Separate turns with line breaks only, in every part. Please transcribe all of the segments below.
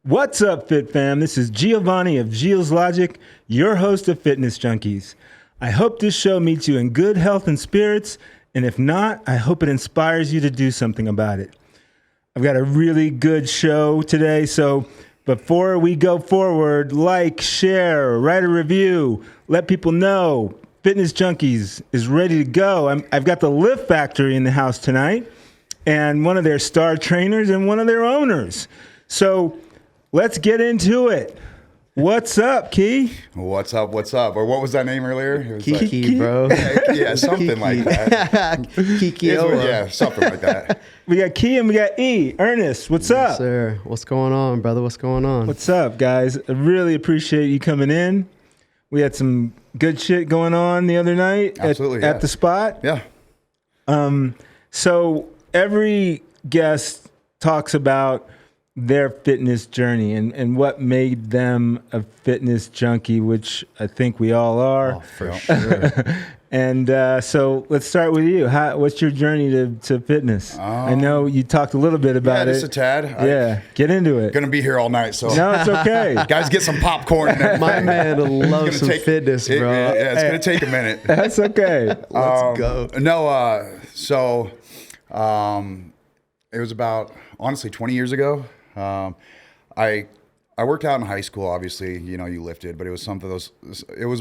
What's up, Fit Fam? This is Giovanni of Gio's Logic, your host of Fitness Junkeez. I hope this show meets you in good health and spirits, and if not, I hope it inspires you to do something about it. I've got a really good show today, so before we go forward, like, share, write a review, let people know Fitness Junkeez is ready to go. I've got the Lift Factory in the house tonight, and one of their star trainers and one of their owners. So let's get into it. What's up, Key?
What's up? Or what was that name earlier? It was
Kiki, bro.
Yeah, something like that.
Kiki.
Yeah, something like that.
We got Key and we got E. Ernest, what's up?
Yes, sir. What's going on, brother? What's going on?
What's up, guys? I really appreciate you coming in. We had some good shit going on the other night at the spot.
Yeah.
So every guest talks about their fitness journey and what made them a fitness junkie, which I think we all are.
Oh, for sure.
And so let's start with you. What's your journey to fitness? I know you talked a little bit about it.
Just a tad.
Get into it.
Gonna be here all night, so
No, it's okay.
Guys, get some popcorn.
My man loves some fitness, bro.
It's gonna take a minute.
That's okay.
Let's go.
So it was about, honestly, 20 years ago. I worked out in high school. Obviously, you lifted, but it was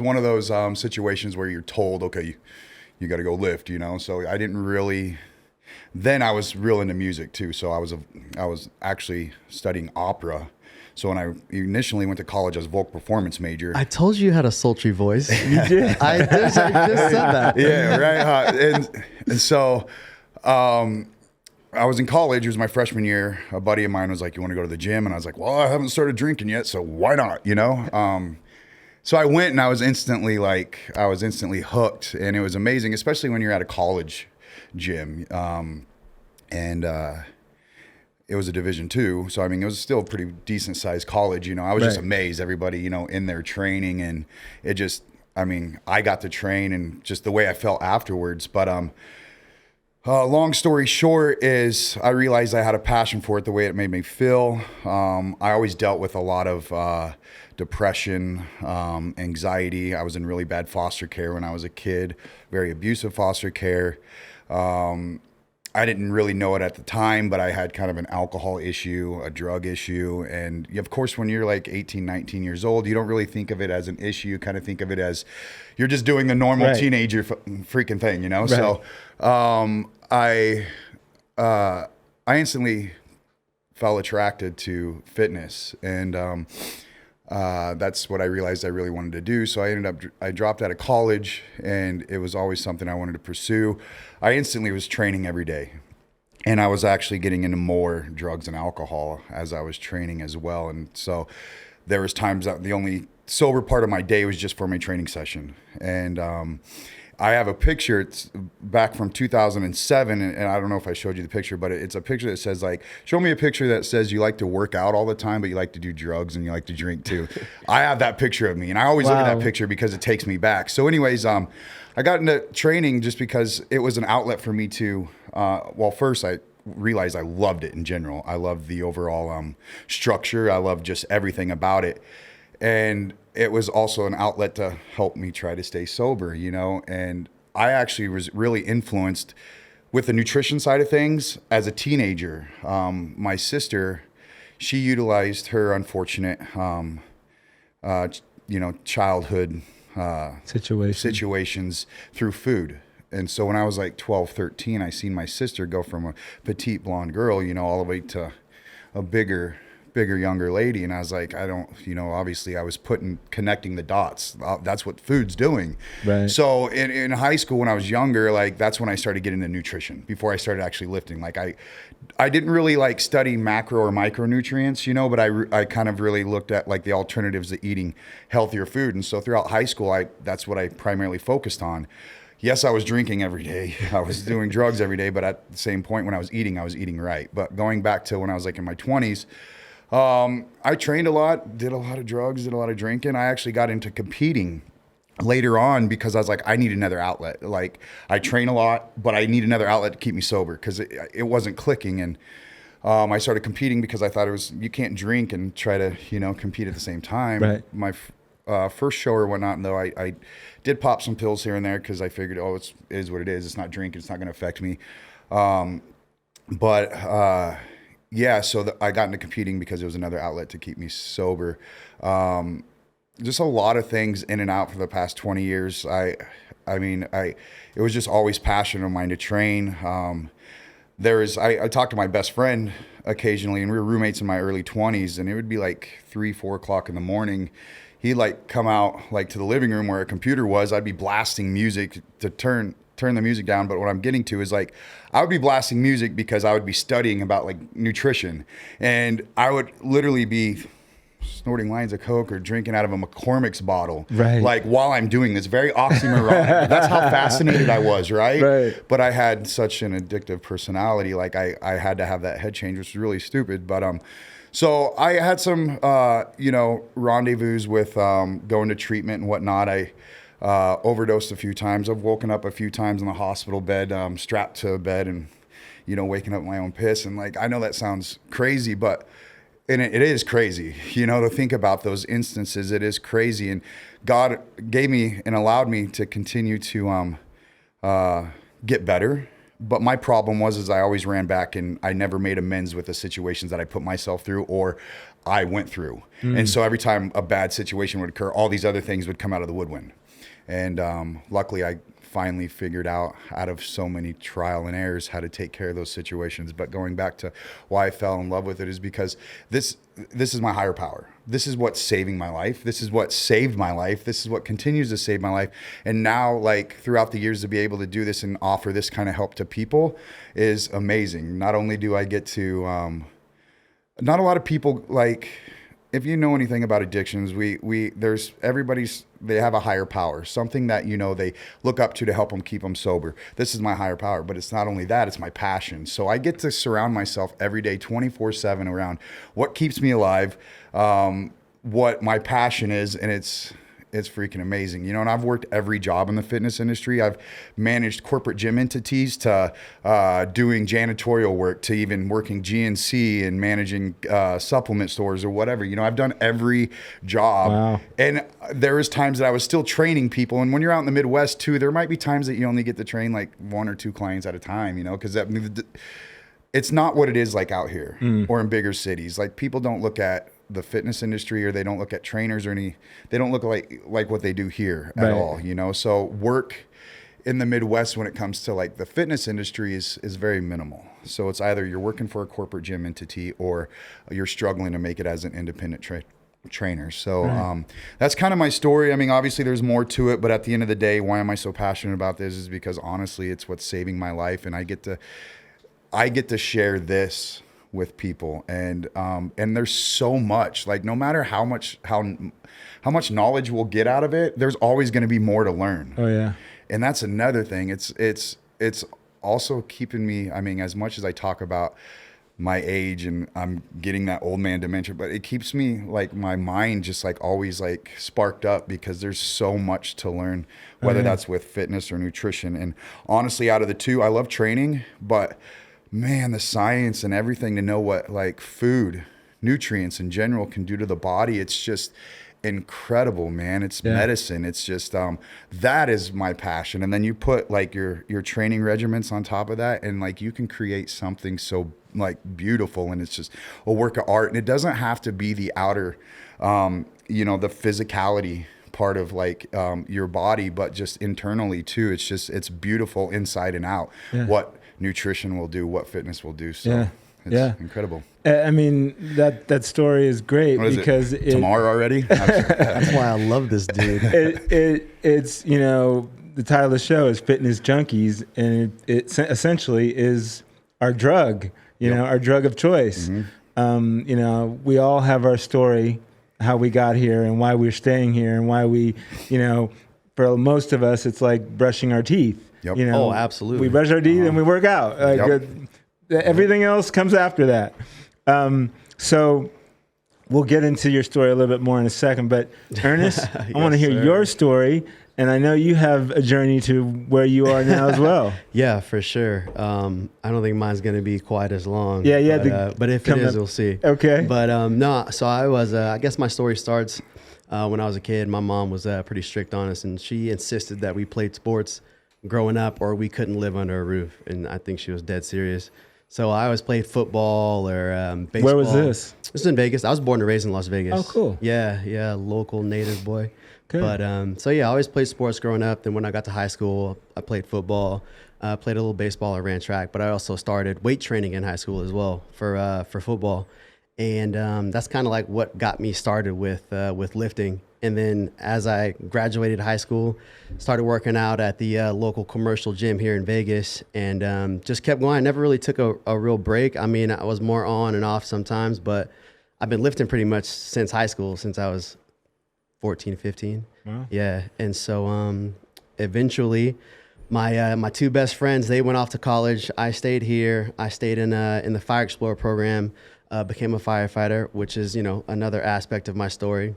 one of those situations where you're told, okay, you got to go lift. So I didn't really. Then I was real into music too. So I was actually studying opera. So when I initially went to college, I was a vocal performance major.
I told you had a sultry voice.
You did.
I just said that.
Yeah, right. And so. I was in college. It was my freshman year. A buddy of mine was like, "You want to go to the gym?" And I was like, "Well, I haven't started drinking yet, so why not?" So I went, and I was instantly hooked, and it was amazing, especially when you're at a college gym. And it was a Division II, so it was still a pretty decent sized college. I was just amazed, everybody, in their training, and it just, I got to train, and just the way I felt afterwards. But long story short is I realized I had a passion for it, the way it made me feel. I always dealt with a lot of depression, anxiety. I was in really bad foster care when I was a kid, very abusive foster care. I didn't really know it at the time, but I had kind of an alcohol issue, a drug issue. And of course, when you're like 18, 19 years old, you don't really think of it as an issue. You kind of think of it as you're just doing the normal teenager freaking thing, Right. So I instantly fell attracted to fitness, and that's what I realized I really wanted to do. So I dropped out of college, and it was always something I wanted to pursue. I instantly was training every day, and I was actually getting into more drugs and alcohol as I was training as well. And so there was times that the only sober part of my day was just for my training session. And I have a picture, it's back from 2007, and I don't know if I showed you the picture, but it's a picture that says, show me a picture that says you like to work out all the time, but you like to do drugs and you like to drink too. I have that picture of me, and I always look at that picture because it takes me back. So anyways, I got into training just because it was an outlet for me to, first I realized I loved it in general. I loved the overall structure. I loved just everything about it. And it was also an outlet to help me try to stay sober, and I actually was really influenced with the nutrition side of things as a teenager. My sister, she utilized her unfortunate, childhood situations through food. And so when I was like 12, 13, I seen my sister go from a petite blonde girl, all the way to a bigger younger lady, and I was like, I don't, obviously I was connecting the dots. That's what food's doing. Right. So in high school, when I was younger, that's when I started getting into nutrition before I started actually lifting. I didn't really study macro or micronutrients, but I kind of really looked at the alternatives to eating healthier food. And so throughout high school, that's what I primarily focused on. Yes, I was drinking every day. I was doing drugs every day, but at the same point when I was eating right. But going back to when I was in my 20s, I trained a lot, did a lot of drugs, did a lot of drinking. I actually got into competing later on because I was like, I need another outlet. I train a lot, but I need another outlet to keep me sober because it wasn't clicking. And I started competing because I thought you can't drink and try to, compete at the same time.
Right.
My first show or whatnot, though, I did pop some pills here and there because I figured, it is what it is. It's not drinking. It's not going to affect me. So I got into competing because it was another outlet to keep me sober. Just a lot of things in and out for the past 20 years. It was just always passion of mine to train. I talked to my best friend occasionally, and we were roommates in my early 20s, and it would be like 3-4 o'clock in the morning. He'd like come out like to the living room where a computer was. I'd be blasting music to turn the music down. But what I'm getting to is like, I would be blasting music because I would be studying about like nutrition, and I would literally be snorting lines of Coke or drinking out of a McCormick's bottle,
right?
Like while I'm doing this, very oxymoronic. That's how fascinated I was, right?
Right.
But I had such an addictive personality, like I had to have that head change, which was really stupid. But so I had some rendezvous with going to treatment and whatnot. I overdosed a few times. I've woken up a few times in the hospital bed, strapped to a bed, and waking up my own piss. And like, I know that sounds crazy, but and it is crazy, to think about those instances. It is crazy. And God gave me and allowed me to continue to get better. But my problem was I always ran back, and I never made amends with the situations that I put myself through or I went through. And so every time a bad situation would occur, all these other things would come out of the woodwind. And luckily, I finally figured out of so many trial and errors how to take care of those situations. But going back to why I fell in love with it is because this is my higher power. This is what's saving my life. This is what saved my life. This is what continues to save my life. And now, like throughout the years, to be able to do this and offer this kind of help to people is amazing. Not only do I get to, not a lot of people like. If you know anything about addictions, they have a higher power, something that, they look up to help them keep them sober. This is my higher power, but it's not only that, it's my passion. So I get to surround myself every day, 24/7 around what keeps me alive, what my passion is. And it's freaking amazing. And I've worked every job in the fitness industry. I've managed corporate gym entities to doing janitorial work to even working GNC and managing supplement stores or whatever. I've done every job. Wow. And there was times that I was still training people. And when you're out in the Midwest too, there might be times that you only get to train like 1 or 2 clients at a time, because it's not what it is like out here or in bigger cities. Like people don't look at the fitness industry, or they don't look at trainers or they don't look like what they do here at all, So work in the Midwest when it comes to like the fitness industry is very minimal. So it's either you're working for a corporate gym entity or you're struggling to make it as an independent trainer. So that's kind of my story. I mean, obviously there's more to it, but at the end of the day, why am I so passionate about this is because honestly, it's what's saving my life. And I get to share this with people, and there's so much, like no matter how much knowledge we'll get out of it, there's always going to be more to learn.
Oh yeah.
And that's another thing. It's also keeping me, I mean, as much as I talk about my age and I'm getting that old man dementia, but it keeps me like my mind just like always like sparked up because there's so much to learn, whether that's with fitness or nutrition. And honestly, out of the two, I love training, but man, the science and everything to know what like food, nutrients in general can do to the body. It's just incredible, man. It's medicine. It's just, that is my passion. And then you put like your training regimens on top of that, and like you can create something so like beautiful, and it's just a work of art. And it doesn't have to be the outer, the physicality part of like your body, but just internally too. It's beautiful inside and out. What nutrition will do, what fitness will do. So it's incredible.
I mean, that story is great because
tomorrow already.
That's why I love this dude.
It's the title of the show is Fitness Junkeez, and it essentially is our drug. Our drug of choice. We all have our story, how we got here and why we're staying here, and why we, for most of us, it's like brushing our teeth.
Yep.
Oh, absolutely.
We brush our teeth and we work out. Everything else comes after that. So we'll get into your story a little bit more in a second. But Ernest, I want to hear your story And I know you have a journey to where you are now as well.
Yeah, for sure. I don't think mine's going to be quite as long.
Yeah.
But if it is, we'll see.
Okay.
But no, so I was, I guess my story starts when I was a kid. My mom was pretty strict on us, and she insisted that we played sports growing up or we couldn't live under a roof. And I think she was dead serious. So I always played football or baseball.
Where was this?
This is in Vegas. I was born and raised in Las Vegas.
Oh, cool.
Yeah, local native boy.
Good.
But so yeah, I always played sports growing up. Then when I got to high school, I played football, played a little baseball, I ran track. But I also started weight training in high school as well for football, and that's kind of like what got me started with lifting. And then as I graduated high school, started working out at the local commercial gym here in Vegas, and just kept going. I never really took a real break. I mean, I was more on and off sometimes, but I've been lifting pretty much since high school, since I was 14, 15.
Wow.
Yeah. And so eventually my two best friends, they went off to college. I stayed here. I stayed in the Fire Explorer program, became a firefighter, which is, another aspect of my story.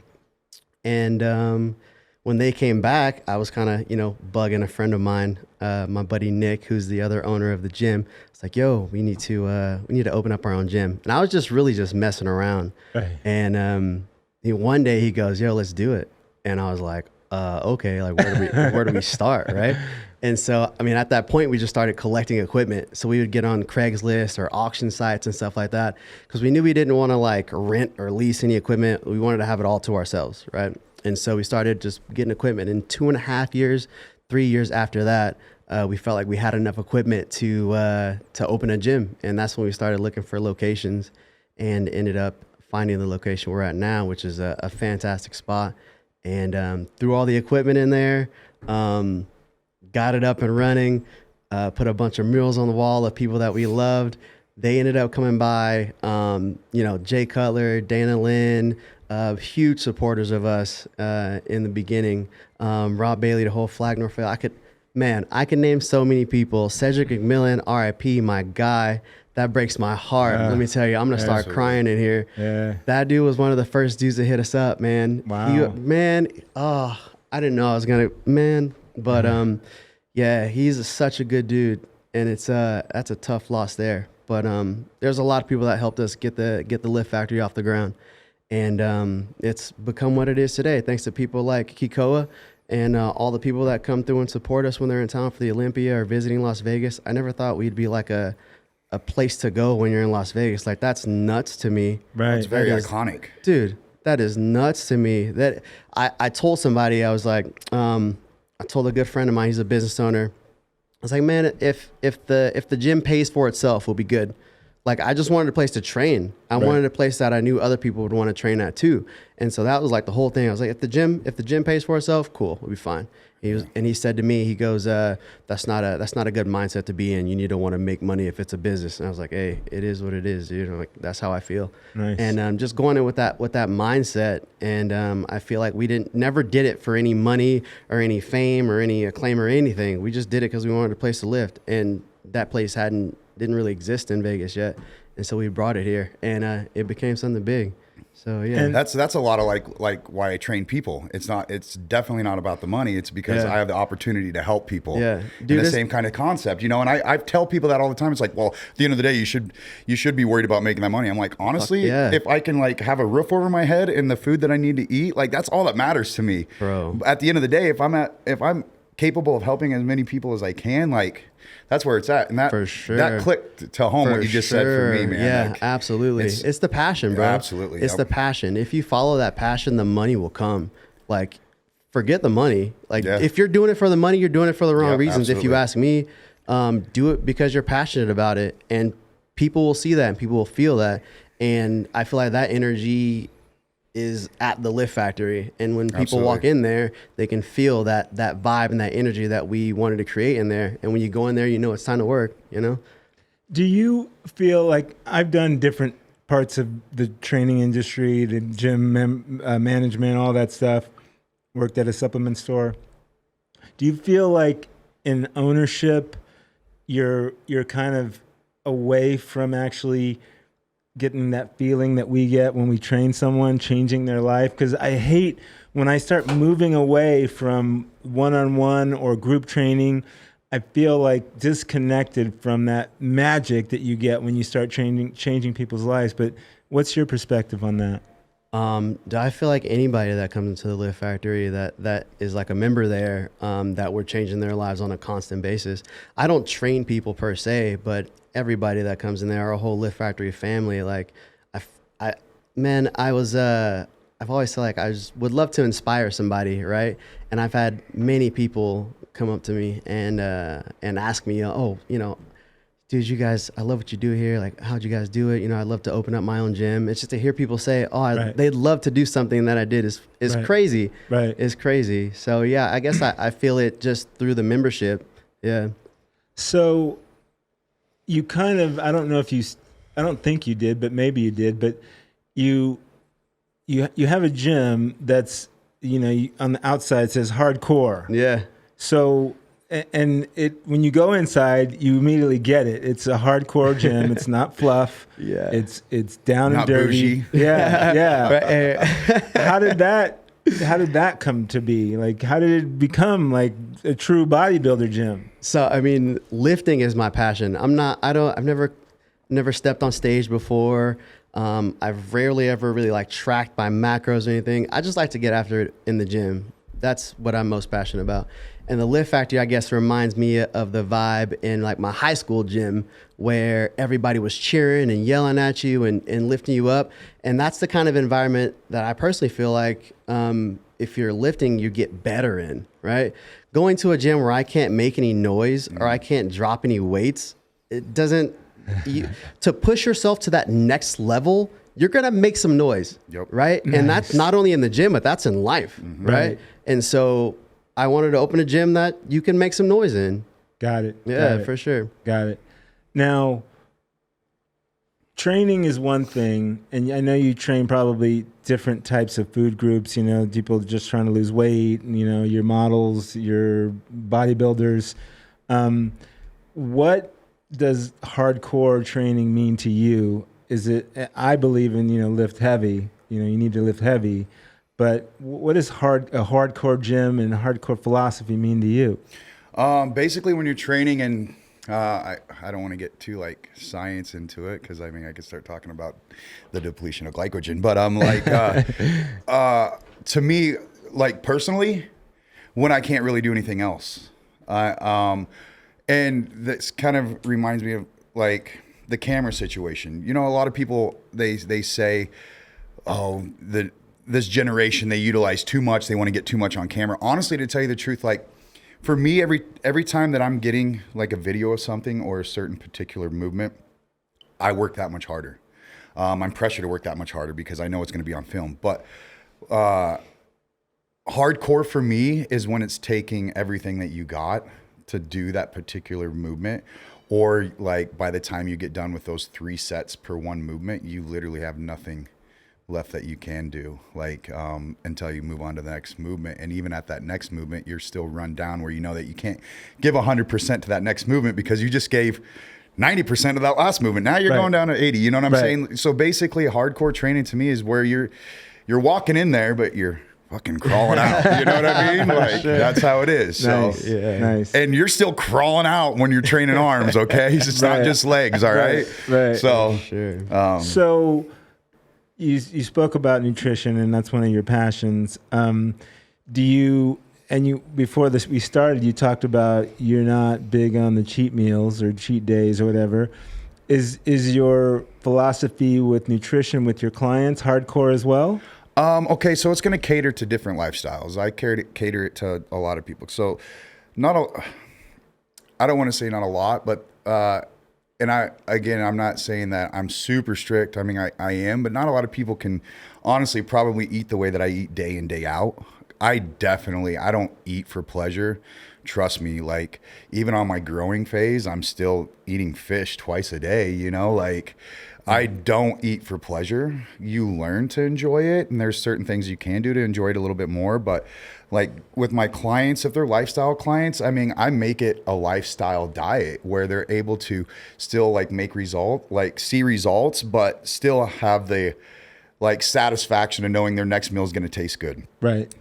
And when they came back, I was kind of, bugging a friend of mine, my buddy Nick, who's the other owner of the gym. It's like, yo, we need to open up our own gym. And I was just really messing around.
Right.
And one day he goes, yo, let's do it. And I was like, okay, like where do we start, right? And so, I mean, at that point, we just started collecting equipment. So we would get on Craigslist or auction sites and stuff like that, because we knew we didn't want to like rent or lease any equipment. We wanted to have it all to ourselves, right? And so we started just getting equipment. In 2.5 years, 3 years after that, we felt like we had enough equipment to open a gym. And that's when we started looking for locations and ended up finding the location we're at now, which is a fantastic spot. And threw all the equipment in there, got it up and running, put a bunch of murals on the wall of people that we loved. They ended up coming by, Jay Cutler, Dana Lynn, huge supporters of us in the beginning. Rob Bailey, the whole Flag Northfield. I can name so many people. Cedric McMillan, RIP, my guy. That breaks my heart. Let me tell you, I'm going to start crying in here. Yeah. That dude was one of the first dudes to hit us up, man.
Wow.
I didn't know I was going to, but yeah, he's such a good dude, and that's a tough loss there. But there's a lot of people that helped us get the Lift Factory off the ground, and it's become what it is today, thanks to people like Kekoa and all the people that come through and support us when they're in town for the Olympia or visiting Las Vegas. I never thought we'd be like a place to go when you're in Las Vegas. Like, that's nuts to me.
Right.
It's very iconic.
Dude, that is nuts to me. That I told somebody, I was like, I told a good friend of mine, he's a business owner. I was like, man, if the gym pays for itself, we'll be good. Like, I just wanted a place to train. I wanted a place that I knew other people would want to train at too. And so that was like the whole thing. I was like, if the gym pays for itself, cool, we'll be fine. He said to me, he goes, that's not a good mindset to be in. You need to want to make money if it's a business. And I was like, hey, it is what it is, dude. Like, that's how I feel.
Nice.
And just going in with that mindset. And I feel like we never did it for any money or any fame or any acclaim or anything. We just did it because we wanted a place to lift, and that place didn't really exist in Vegas yet. And so we brought it here, and it became something big. So yeah,
and that's a lot of like why I train people. It's definitely not about the money. It's because I have the opportunity to help people.
Yeah,
dude, the same kind of concept, And I tell people that all the time. It's like, well, at the end of the day, you should be worried about making that money. I'm like, honestly, if I can like have a roof over my head and the food that I need to eat, like that's all that matters to me,
bro.
At the end of the day, if I'm capable of helping as many people as I can, like, that's where it's at. And that,
for sure,
that clicked to home, what you just said for me, man.
Yeah,
like,
absolutely. It's the passion, bro.
Absolutely.
It's the passion. If you follow that passion, the money will come. Like, forget the money. Like, if you're doing it for the money, you're doing it for the wrong reasons. Absolutely. If you ask me, do it because you're passionate about it. And people will see that and people will feel that. And I feel like that energy is at the Lift Factory, and when people walk in there, they can feel that vibe and that energy that we wanted to create in there. And when you go in there, it's time to work.
Do you feel like, I've done different parts of the training industry, the gym management, all that stuff, worked at a supplement store. Do you feel like in ownership, you're kind of away from actually getting that feeling that we get when we train someone, changing their life? Because I hate when I start moving away from one-on-one or group training. I feel like disconnected from that magic that you get when you start changing people's lives. But what's your perspective on that?
Do I feel like anybody that comes into the Lift Factory that is like a member there, that we're changing their lives on a constant basis? I don't train people per se, but everybody that comes in there, our whole Lift Factory family, like I've always felt like would love to inspire somebody, right? And I've had many people come up to me and ask me, dude, you guys, I love what you do here. Like, how'd you guys do it? I'd love to open up my own gym. It's just to hear people say, they'd love to do something that I did is
Right.
crazy.
Right.
It's crazy. So yeah, I guess I feel it just through the membership. Yeah.
So you kind of, I don't think you did, but maybe you did, but you have a gym that's, on the outside says hardcore.
Yeah.
So, and when you go inside, you immediately get it. It's a hardcore gym. It's not fluff.
Yeah.
It's down
Not
and dirty.
bougie.
Yeah, yeah.
Right.
How did that come to be? Like, how did it become like a true bodybuilder gym?
So, I mean, lifting is my passion. I've never stepped on stage before. I've rarely ever really like tracked my macros or anything. I just like to get after it in the gym. That's what I'm most passionate about. And the Lift Factory, I guess, reminds me of the vibe in like my high school gym where everybody was cheering and yelling at you and lifting you up. And that's the kind of environment that I personally feel like if you're lifting, you get better in, right? Going to a gym where I can't make any noise or I can't drop any weights, it doesn't, to push yourself to that next level, you're going to make some noise, right?
Nice.
And that's not only in the gym, but that's in life, right? And so I wanted to open a gym that you can make some noise in.
Got it.
Yeah,
Got it.
for sure.
Got it. Now, training is one thing, and I know you train probably different types of food groups, people just trying to lose weight, your models, your bodybuilders. What does hardcore training mean to you? Is it, I believe in, lift heavy, you need to lift heavy, but what does a hardcore gym and hardcore philosophy mean to you?
Basically when you're training, and I don't want to get too like science into it, because I could start talking about the depletion of glycogen, but to me, like personally, when I can't really do anything else, and this kind of reminds me of like the camera situation. A lot of people, they say, this generation, they utilize too much. They want to get too much on camera. Honestly, to tell you the truth, like for me, every time that I'm getting like a video of something or a certain particular movement, I work that much harder. I'm pressured to work that much harder because I know it's going to be on film. But hardcore for me is when it's taking everything that you got to do that particular movement, or like by the time you get done with those 3 sets per one movement, you literally have nothing left that you can do, like until you move on to the next movement. And even at that next movement, you're still run down where you know that you can't give 100% to that next movement because you just gave 90% of that last movement. Now you're going down to 80. You know what I'm saying? So basically, hardcore training to me is where you're walking in there, but you're fucking crawling out. You know what I mean? Like that's how it is.
Nice.
So,
Nice.
And you're still crawling out when you're training arms. Okay, it's not just legs. All right.
Right.
So
Sure.
So you spoke about nutrition, and that's one of your passions. Before this we started, you talked about you're not big on the cheat meals or cheat days or whatever. Is your philosophy with nutrition with your clients hardcore as well?
Okay, so it's going to cater to different lifestyles. I cater it to a lot of people. So I don't want to say not a lot, but I'm not saying that I'm super strict. I am, but not a lot of people can honestly probably eat the way that I eat day in, day out. I don't eat for pleasure. trust me, like even on my growing phase, I'm still eating fish twice a day, you know, like I don't eat for pleasure. You learn to enjoy it, and there's certain things you can do to enjoy it a little bit more. But like with my clients, if they're lifestyle clients, I mean, I make it a lifestyle diet where they're able to still like see results, but still have the like satisfaction of knowing their next meal is going to taste good.
Right.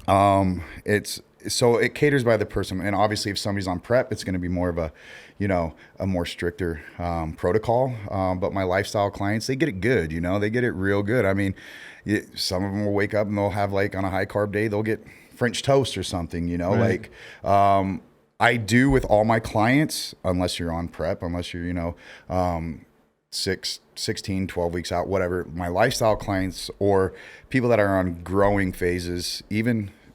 So it caters by the person. And obviously if somebody's on prep, it's going to be more of a, a more stricter protocol. But my lifestyle clients, they get it good, they get it real good. I mean, some of them will wake up and they'll have like on a high carb day, they'll get French toast or something,
Right.
like I do with all my clients, unless you're on prep, unless you're, 16, 12 weeks out, whatever, my lifestyle clients or people that are on growing phases,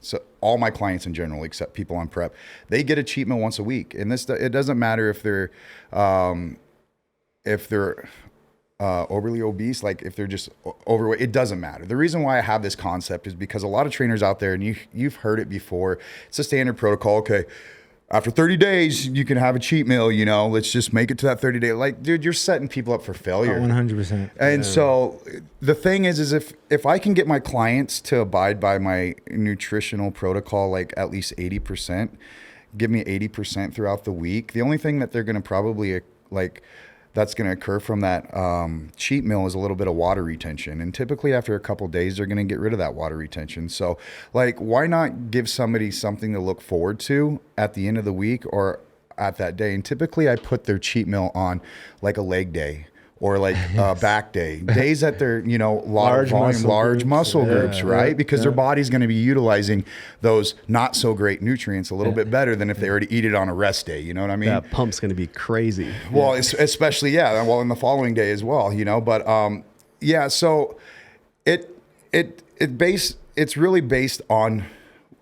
so all my clients in general, except people on prep, they get a cheat meal once a week. And it doesn't matter if they're overly obese, like if they're just overweight, it doesn't matter. The reason why I have this concept is because a lot of trainers out there, and you've heard it before, it's a standard protocol. Okay, after 30 days, you can have a cheat meal, let's just make it to that 30 day. Like, dude, you're setting people up for failure.
100%.
And so the thing is if I can get my clients to abide by my nutritional protocol, like at least 80%, give me 80% throughout the week. The only thing that they're going to probably that's going to occur from that cheat meal is a little bit of water retention. And typically after a couple of days, they're going to get rid of that water retention. So like, why not give somebody something to look forward to at the end of the week or at that day? And typically I put their cheat meal on like a leg day or like a back day, days that they're, large muscle groups, right? Because their body's going to be utilizing those not so great nutrients a little bit better than if they were to eat it on a rest day. You know what I mean?
That pump's going to be crazy.
Well, especially, in the following day as well, but so it's really based on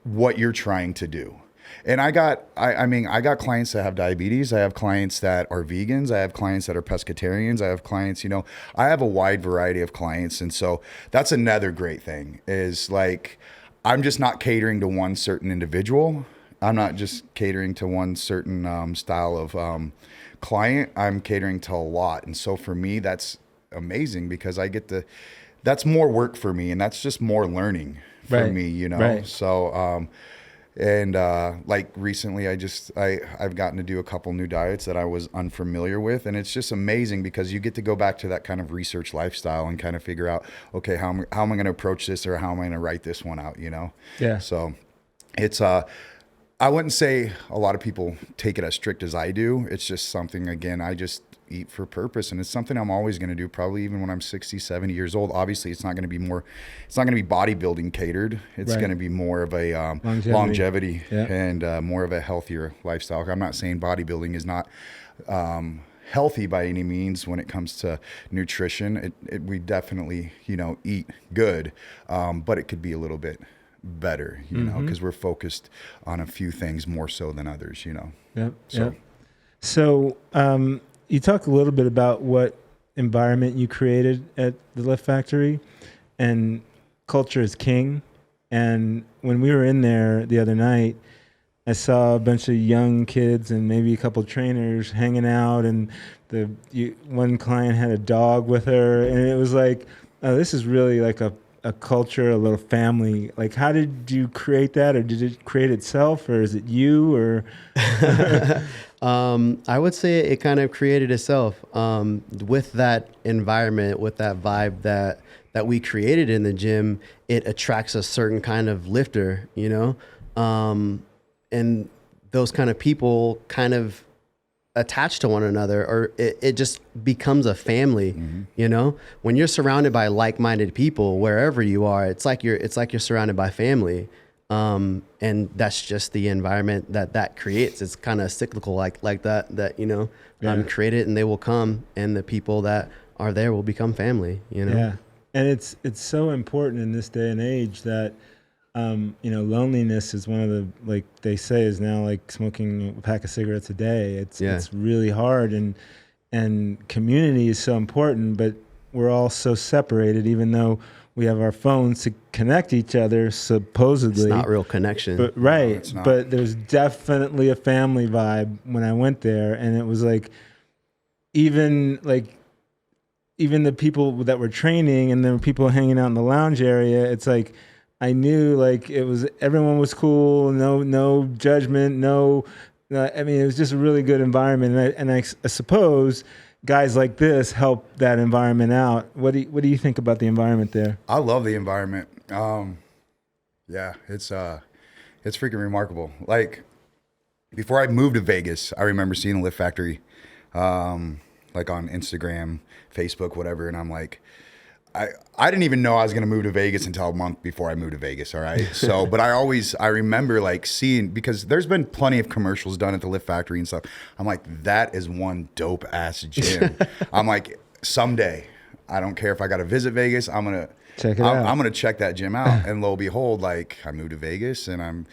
what you're trying to do. And I got clients that have diabetes. I have clients that are vegans. I have clients that are pescatarians. I have clients, I have a wide variety of clients. And so that's another great thing is like, I'm just not catering to one certain individual. I'm not just catering to one certain style of client. I'm catering to a lot. And so for me, that's amazing because that's more work for me. And that's just more learning for me,
Right.
So, like recently I've gotten to do a couple new diets that I was unfamiliar with. And it's just amazing because you get to go back to that kind of research lifestyle and kind of figure out, okay, how am I going to approach this or how am I going to write this one out,
Yeah.
So it's, I wouldn't say a lot of people take it as strict as I do. It's just something, again, I just eat for purpose. And it's something I'm always going to do, probably even when I'm 60, 70 years old. Obviously, it's not going to be bodybuilding catered. It's going to be more of a longevity and more of a healthier lifestyle. I'm not saying bodybuilding is not healthy by any means when it comes to nutrition. We definitely, eat good, but it could be a little bit better, because we're focused on a few things more so than others,
Yep. So you talk a little bit about what environment you created at the Lift Factory, and culture is king. And when we were in there the other night, I saw a bunch of young kids and maybe a couple of trainers hanging out, and one client had a dog with her, and it was like, oh, this is really like a culture, a little family. Like, how did you create that, or did it create itself, or is it you, or?
I would say it kind of created itself with that environment, with that vibe that we created in the gym. It attracts a certain kind of lifter, and those kind of people kind of attach to one another, or it just becomes a family. When you're surrounded by like-minded people wherever you are, it's like you're surrounded by family. And that's just the environment that creates. It's kind of cyclical like that, create it and they will come, and the people that are there will become family,
Yeah. And it's so important in this day and age that, loneliness is one of the, like they say, is now like smoking a pack of cigarettes a day. It's really hard, and community is so important, but we're all so separated, even though we have our phones to connect each other, supposedly.
It's not real connection.
But right,
No, it's not.
but there's definitely a family vibe when I went there, and it was like even the people that were training, and there were people hanging out in the lounge area. It's like I knew like it was everyone was cool, no judgment, no. I mean, it was just a really good environment, and I suppose guys like this help that environment out. What do you think about the environment there?
I love the environment. Yeah, it's freaking remarkable. Like before I moved to Vegas, I remember seeing the Lift Factory, like on Instagram, Facebook, whatever, and I'm like, I didn't even know I was gonna move to Vegas until a month before I moved to Vegas. All right, so but I remember like seeing, because there's been plenty of commercials done at the Lift Factory and stuff. I'm like, that is one dope ass gym. I'm like, someday, I don't care if I got to visit Vegas, I'm gonna
Check it out.
I'm gonna check that gym out. And lo and behold, like I moved to Vegas, and I'm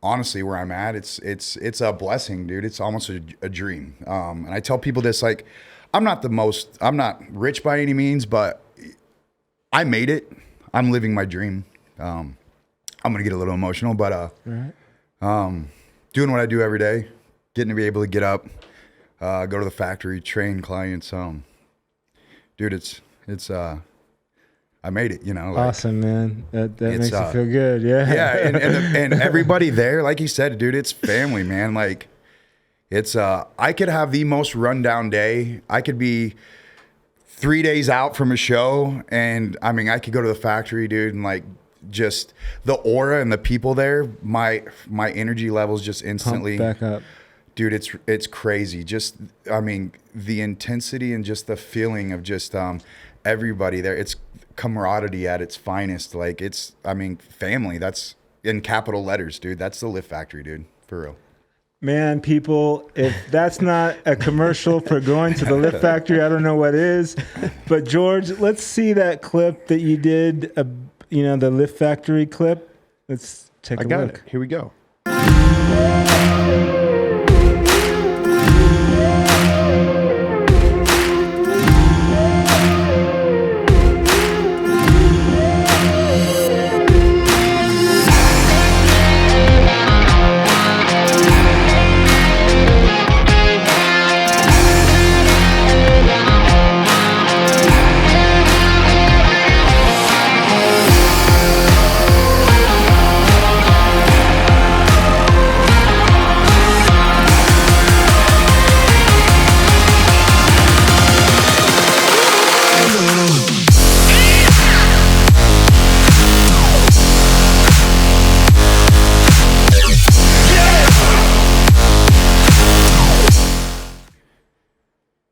honestly where I'm at. It's a blessing, dude. It's almost a dream. And I tell people this, like, I'm not rich by any means, but I made it. I'm living my dream. I'm gonna get a little emotional, but doing what I do every day, getting to be able to get up, go to the factory, train clients. Dude, it's I made it. You know, like,
Awesome, man. That makes you feel good. Yeah.
yeah, and everybody there, like you said, dude, it's family, man. Like it's I could have the most rundown day. I could be 3 days out from a show, and I mean, I could go to the factory, dude, and like just the aura and the people there, my energy levels just instantly
Pump back up.
Dude, it's crazy. Just, I mean, the intensity and just the feeling of just everybody there. It's camaraderie at its finest. Like it's, I mean, family. That's in capital letters, dude. That's the Lift Factory, dude. For real.
Man, people, if that's not a commercial for going to the Lift Factory, I don't know what is. But George, let's see that clip that you did, the Lift Factory clip. Let's take a look.
I got it. Here we go.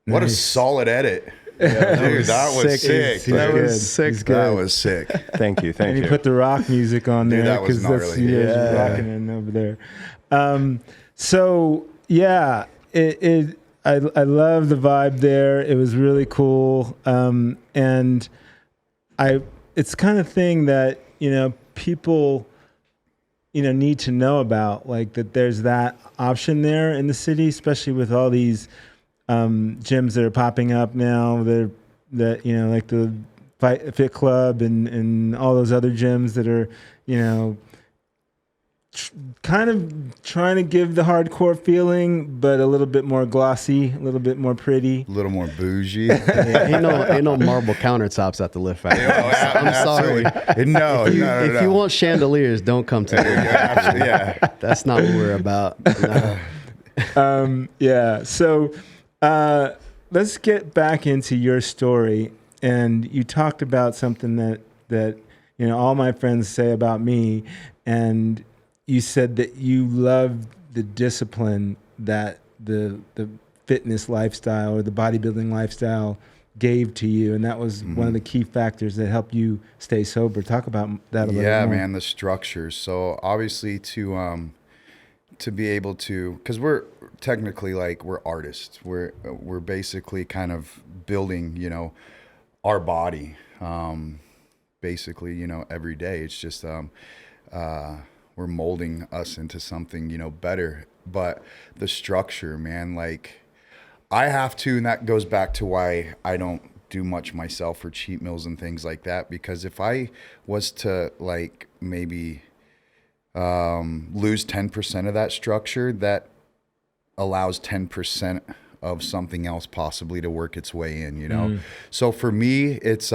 What a solid edit. Yeah, dude, that was sick.
That was sick.
That was sick.
Thank you.
And you put the rock music on there.
Dude, that was
'cause
not
that's,
really-
you guys are
Yeah.
rocking in over there. So yeah, I love the vibe there. It was really cool. And it's kind of thing that, people, need to know about, like that there's that option there in the city, especially with all these gyms that are popping up now that like the Fit Club and all those other gyms that are, kind of trying to give the hardcore feeling, but a little bit more glossy, a little bit more pretty.
A little more bougie.
Ain't no marble countertops at the Lift Factory. I'm sorry.
No,
If you want chandeliers, don't come to me.
yeah.
That's not what we're about. No.
Yeah. So let's get back into your story. And you talked about something that all my friends say about me, and you said that you love the discipline that the fitness lifestyle or the bodybuilding lifestyle gave to you, and that was one of the key factors that helped you stay sober. Talk about that a little bit more.
Yeah, man, the structure. So obviously to be able to, because we're technically like we're artists. We're basically kind of building, our body, basically, every day. It's just we're molding us into something, better. But the structure, man, like I have to, and that goes back to why I don't do much myself for cheat meals and things like that, because if I was to like maybe lose 10% of that structure, that allows 10% of something else possibly to work its way in, you know? So for me, it's,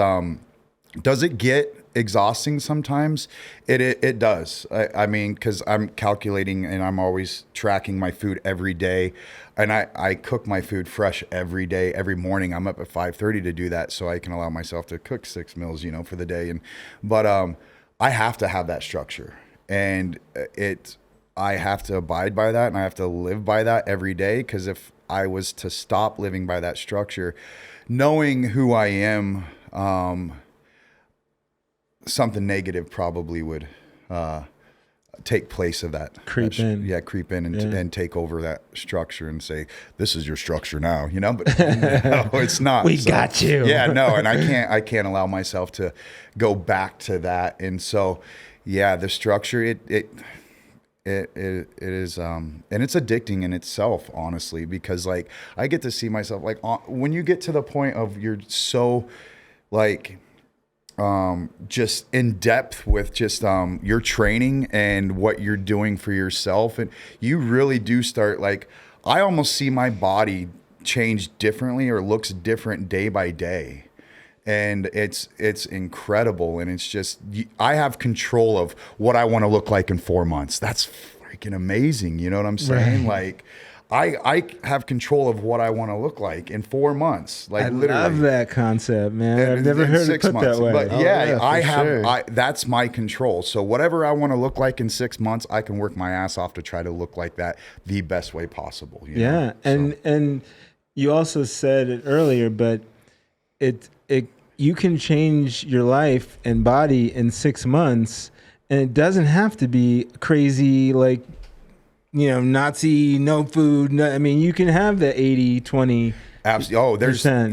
does it get exhausting sometimes? It does. I mean, cause I'm calculating and I'm always tracking my food every day, and I cook my food fresh every day, every morning. I'm up at 5:30 to do that, so I can allow myself to cook 6 meals, you know, for the day. But I have to have that structure, and I have to abide by that, and I have to live by that every day. Cause if I was to stop living by that structure, knowing who I am, something negative probably would take place of that.
Creep in
And take over that structure and say, this is your structure now, you know, but no, it's not.
We got you.
Yeah, no. And I can't allow myself to go back to that. And so, yeah, the structure, it is, and it's addicting in itself, honestly, because like I get to see myself like when you get to the point of you're so like, just in depth with just your training and what you're doing for yourself, and you really do start like, I almost see my body change differently or looks different day by day, and it's incredible. And it's just, I have control of what I want to look like in 4 months. That's freaking amazing, you know what I'm saying?
Right.
Like I have control of what I want to look like in 4 months. Like,
I
literally.
love that concept, man. I've never heard it put that way.
But I have,
sure.
that's my control. So whatever I want to look like in 6 months, I can work my ass off to try to look like that the best way possible. You know?
And you also said it earlier, but you can change your life and body in 6 months, and it doesn't have to be crazy, like, you know, Nazi, no food. No, I mean, you can have the 80-20.
Absolutely. Oh,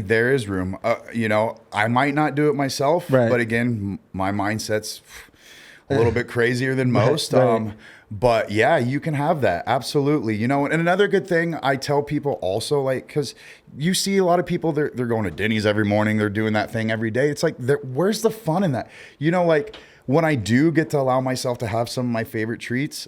there is room. You know, I might not do it myself,
right.
But again, my mindset's a little bit crazier than most.
Right.
But yeah, you can have that. Absolutely. You know, and another good thing I tell people also, like, cause you see a lot of people, they're going to Denny's every morning. They're doing that thing every day. It's like, where's the fun in that? You know, like when I do get to allow myself to have some of my favorite treats,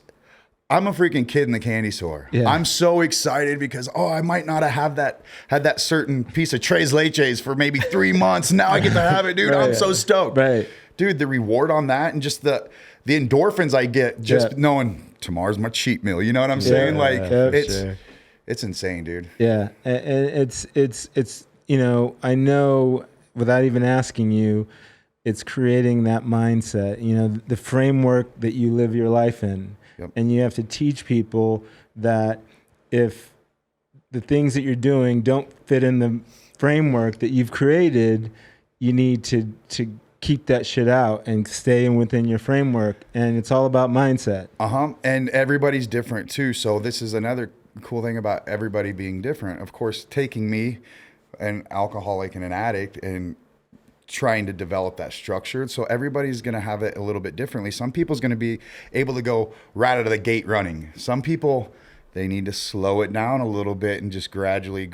I'm a freaking kid in the candy store.
Yeah.
I'm so excited because, I might not have had that certain piece of Tres Leches for maybe 3 months. Now I get to have it, dude.
Right.
I'm so stoked.
Right.
Dude, the reward on that and just the endorphins I get just knowing tomorrow's my cheat meal. You know what I'm saying? Like it's insane, dude.
Yeah. And it's, you know, I know without even asking you, it's creating that mindset, you know, the framework that you live your life in.
Yep.
And you have to teach people that if the things that you're doing don't fit in the framework that you've created, you need to keep that shit out and stay within your framework. And it's all about mindset.
And everybody's different too. So this is another cool thing about everybody being different. Of course, taking me, an alcoholic and an addict, and trying to develop that structure. So everybody's going to have it a little bit differently. Some people's going to be able to go right out of the gate running. Some people, they need to slow it down a little bit and just gradually,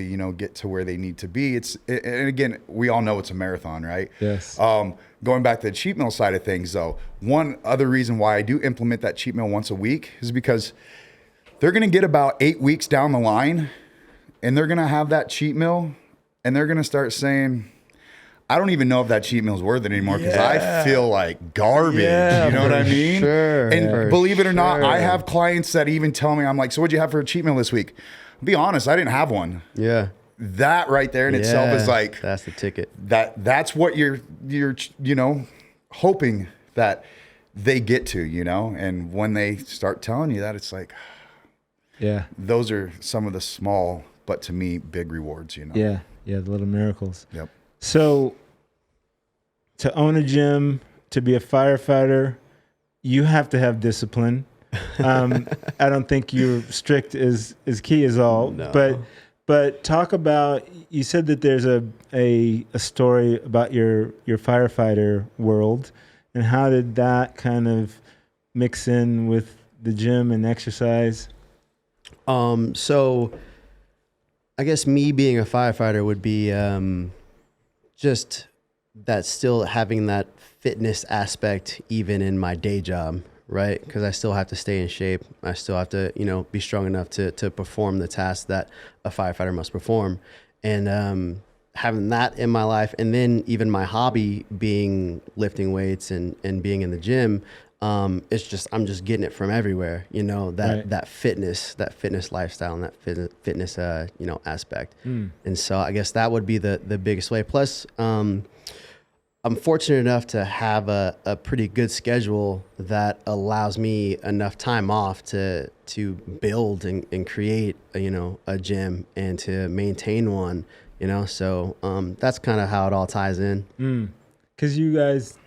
you know, get to where they need to be. And again, we all know it's a marathon, right?
Yes.
Going back to the cheat meal side of things though, one other reason why I do implement that cheat meal once a week is because they're going to get about 8 weeks down the line and they're going to have that cheat meal and they're going to start saying, I don't even know if that cheat meal is worth it anymore because I feel like garbage.
Yeah,
you know what I mean?
Sure.
And believe it or not, I have clients that even tell me, I'm like, so what'd you have for a cheat meal this week? I'll be honest, I didn't have one.
Yeah.
That right there in itself is like,
that's the ticket.
That's what you're, you know, hoping that they get to, you know? And when they start telling you that, it's like,
yeah,
those are some of the small, but to me, big rewards, you know?
Yeah. Yeah. The little miracles.
Yep.
So to own a gym, to be a firefighter, you have to have discipline. I don't think you're strict is key as all.
No.
But talk about, you said that there's a story about your firefighter world, and how did that kind of mix in with the gym and exercise?
So I guess me being a firefighter would be just that still having that fitness aspect even in my day job, right? Because I still have to stay in shape. I still have to, be strong enough to perform the tasks that a firefighter must perform. And having that in my life, and then even my hobby being lifting weights and being in the gym, it's just, I'm just getting it from everywhere, that fitness lifestyle and that fitness, aspect. And so I guess that would be the biggest way. Plus, I'm fortunate enough to have a pretty good schedule that allows me enough time off to build and create, a gym and to maintain one, so that's kind of how it all ties in.
Because you guys,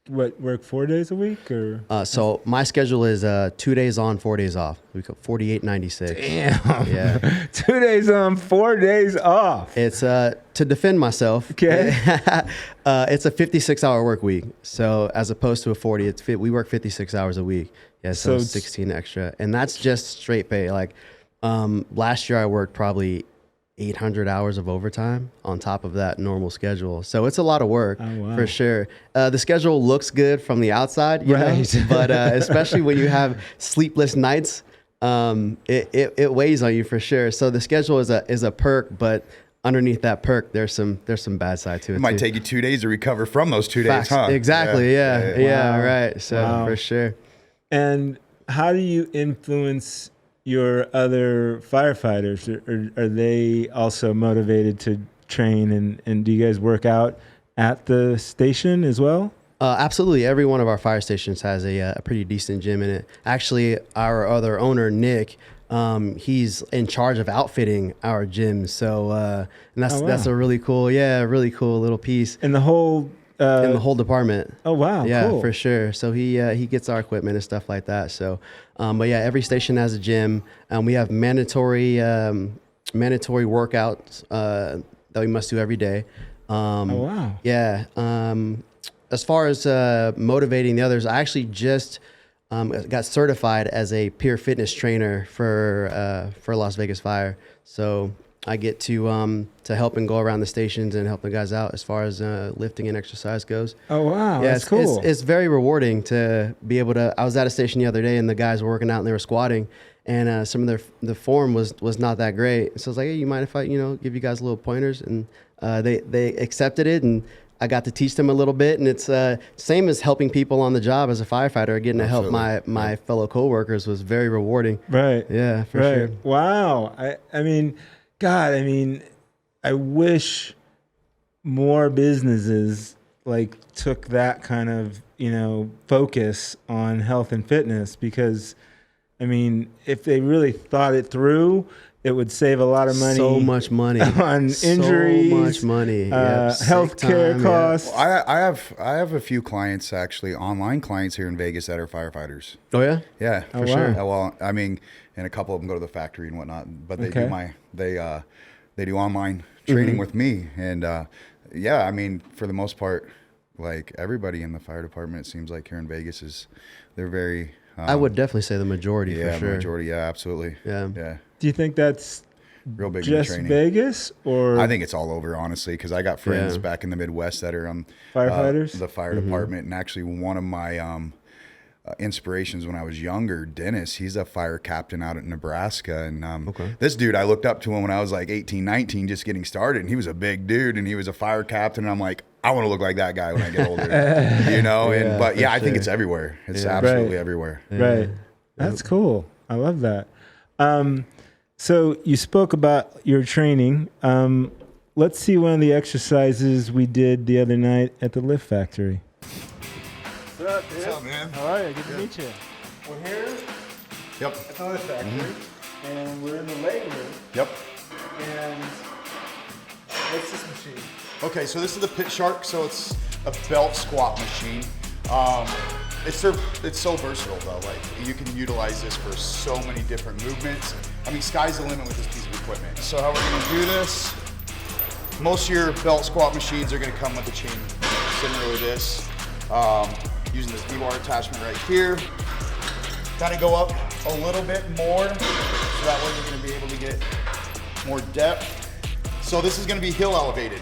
work 4 days a week or?
So my schedule is 2 days on, 4 days off. We go 48-96.
Damn.
Yeah.
2 days on, 4 days off.
It's to defend myself.
Okay.
It's a 56-hour work week. So as opposed to a 40, we work 56 hours a week. Yeah, so 16 extra. And that's just straight pay. Like last year I worked probably 800 hours of overtime on top of that normal schedule. So it's a lot of work for sure. The schedule looks good from the outside, you know? But especially when you have sleepless nights, it weighs on you for sure. So the schedule is a perk, but underneath that perk, there's some bad side to it.
It might take you 2 days to recover from those 2 days,
Facts.
huh?
Exactly. Yeah.
Wow.
Right. So for sure.
And how do you influence your other firefighters? Are they also motivated to train, and do you guys work out at the station as well?
Absolutely. Every one of our fire stations has a pretty decent gym in it. Actually, our other owner, Nick, he's in charge of outfitting our gym. So, and that's a really cool little piece.
And the whole
in the whole department.
Oh wow!
Yeah,
cool.
for sure. So he gets our equipment and stuff like that. So, but yeah, every station has a gym, and we have mandatory workouts that we must do every day.
Oh wow!
Yeah. As far as motivating the others, I actually just got certified as a peer fitness trainer for Las Vegas Fire. So I get to help and go around the stations and help the guys out as far as lifting and exercise goes.
Oh wow,
yeah,
that's cool.
It's very rewarding to be able to. I was at a station the other day and the guys were working out and they were squatting, and some of the form was not that great. So I was like, hey, you mind if I give you guys little pointers? And they accepted it, and I got to teach them a little bit. And it's same as helping people on the job as a firefighter. Getting to help my fellow coworkers was very rewarding.
Right.
Yeah, for sure.
Wow. I mean, God, I wish more businesses took that kind of, focus on health and fitness, because if they really thought it through, it would save a lot of money.
So much money
on injuries.
So much money.
Healthcare costs.
Well, I have a few clients, actually, online clients here in Vegas that are firefighters.
Oh yeah.
Yeah, for
wow.
sure. Well, and a couple of them go to the factory and whatnot, but they they do online training with me, and for the most part, everybody in the fire department, it seems like here in Vegas they're very.
I would definitely say the majority for sure.
Majority, yeah, absolutely.
Yeah.
Do
you think that's
real big
just
in training?
Vegas, or
I think it's all over, honestly, because I got friends back in the Midwest that are on
firefighters,
the fire department, and actually one of my inspirations when I was younger, Dennis, he's a fire captain out in Nebraska, and this dude, I looked up to him when I was 18, 19, just getting started, and he was a big dude, and he was a fire captain, and I'm like, I want to look like that guy when I get older, I think it's everywhere. It's absolutely everywhere.
Right. That's cool. I love that. So you spoke about your training. Let's see one of the exercises we did the other night at the Lift Factory. What's up, dude?
What's up, man?
How are you? Good to meet you. We're here
Yep.
at the Lift Factory, and we're in the leg room.
Yep.
And what's this machine?
Okay, so this is the Pit Shark. So it's a belt squat machine. It's so versatile though. You can utilize this for so many different movements. Sky's the limit with this piece of equipment. So how we're gonna do this? Most of your belt squat machines are gonna come with a chain similar to this. Using this D-bar attachment right here. Kind of go up a little bit more, so that way you're gonna be able to get more depth. So this is gonna be heel elevated.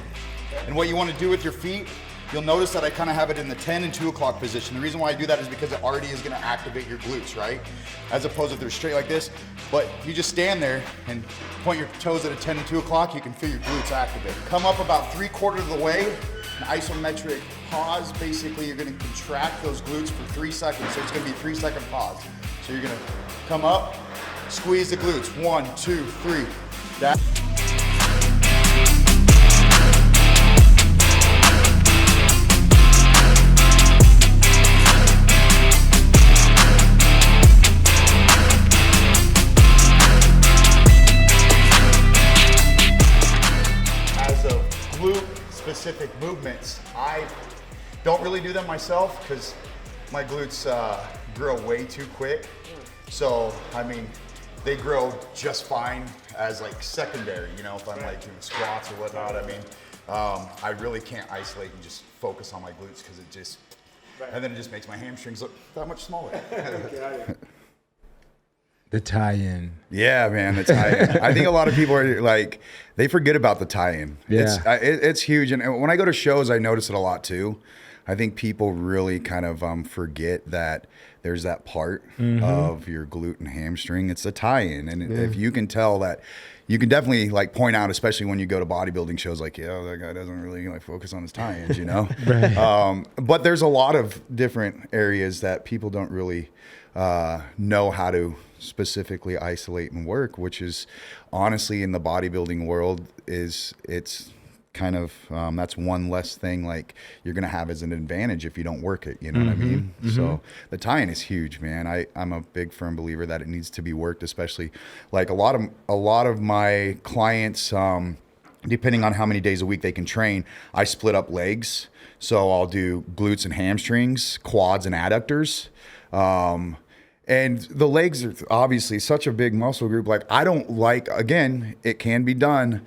And what you want to do with your feet, you'll notice that I kind of have it in the 10 and 2 o'clock position. The reason why I do that is because it already is going to activate your glutes, right? As opposed to if they're straight like this. But if you just stand there and point your toes at a 10 and 2 o'clock, you can feel your glutes activate. Come up about 3/4 of the way, an isometric pause. Basically, you're going to contract those glutes for 3 seconds. So it's going to be a 3-second pause. So you're going to come up, squeeze the glutes. 1, 2, 3. That. Specific movements. I don't really do them myself because my glutes grow way too quick. So, I mean, they grow just fine as like secondary, you know, if I'm like doing squats or whatnot. I mean, I really can't isolate and just focus on my glutes because it just, and then it just makes my hamstrings look that much smaller.
The tie-in.
Yeah, man, the tie-in. I think a lot of people are like, they forget about the tie-in.
Yeah.
It's huge. And when I go to shows, I notice it a lot too. I think people really kind of forget that there's that part of your glute and hamstring. It's a tie-in. And if you can tell that, you can definitely like point out, especially when you go to bodybuilding shows, like, yeah, that guy doesn't really like focus on his tie-ins, you know?
Right.
But there's a lot of different areas that people don't really know how to specifically isolate and work, which is honestly in the bodybuilding world it's kind of that's one less thing like you're gonna have as an advantage if you don't work it, you know what I mean? So the tie-in is huge, man. I'm a big firm believer that it needs to be worked, especially like a lot of my clients, depending on how many days a week they can train, I split up legs. So I'll do glutes and hamstrings, quads and adductors. And the legs are obviously such a big muscle group. Like I don't like, again, it can be done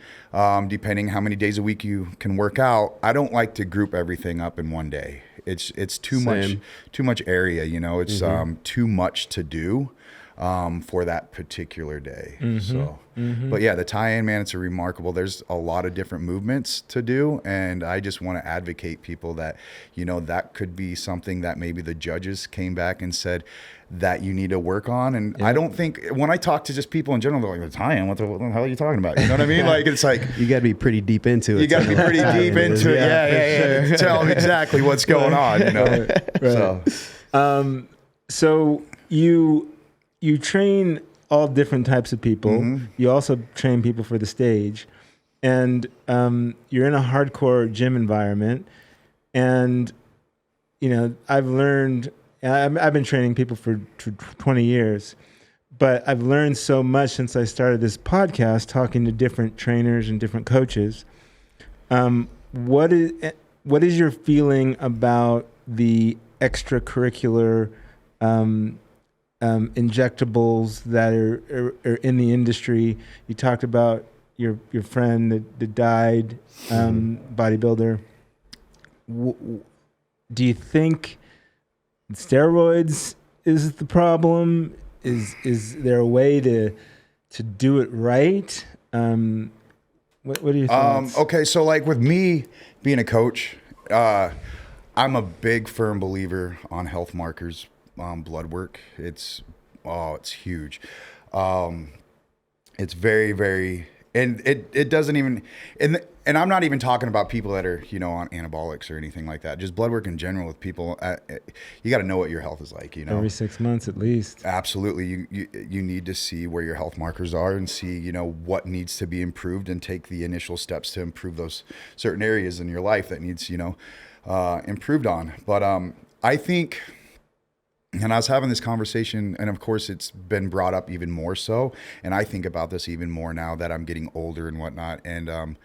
depending how many days a week you can work out. I don't like to group everything up in one day. It's too much area, you know, it's too much to do for that particular day. So, but yeah, the tie-in, man, it's a remarkable, there's a lot of different movements to do. And I just want to advocate people that, you know, that could be something that maybe the judges came back and said that you need to work on. And I don't think, when I talk to just people in general, they're like, the tie-in, what the hell are you talking about? You know what I mean? Like, it's like,
you got to be pretty deep into it.
You got to be pretty deep into it. Yeah. Sure. Tell them exactly what's going on, you know?
Right. So you train all different types of people. You also train people for the stage, and you're in a hardcore gym environment. And you know, I've learned. I've been training people for 20 years, but I've learned so much since I started this podcast, talking to different trainers and different coaches. What is your feeling about the extracurricular injectables that are in the industry? You talked about your friend that died, bodybuilder. Do you think steroids is the problem? Is there a way to do it right? What are your thoughts?
Okay, so like with me being a coach, I'm a big firm believer on health markers, blood work. It's huge. It's very, very, and it doesn't even, and I'm not even talking about people that are, you know, on anabolics or anything like that. Just blood work in general with people. You got to know what your health is like, you know.
Every 6 months at least.
Absolutely. You need to see where your health markers are and see, you know, what needs to be improved and take the initial steps to improve those certain areas in your life that needs, you know, improved on. But I think, and I was having this conversation, and of course it's been brought up even more so, and I think about this even more now that I'm getting older and whatnot. And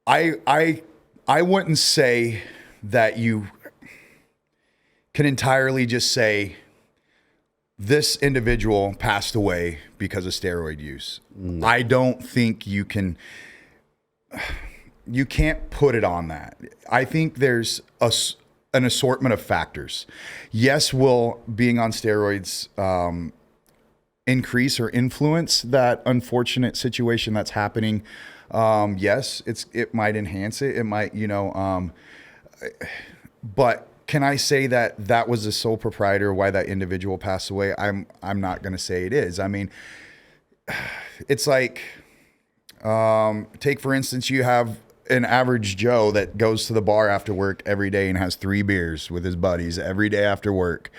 I wouldn't say that you can entirely just say this individual passed away because of steroid use. No. I don't think you can't put it on that. I think there's an assortment of factors. Yes, will being on steroids increase or influence that unfortunate situation that's happening Yes, it might enhance it. It might, but can I say that was the sole proprietor why that individual passed away? I'm not going to say it is. I mean, it's like, take for instance, you have an average Joe that goes to the bar after work every day and has 3 beers with his buddies every day after work.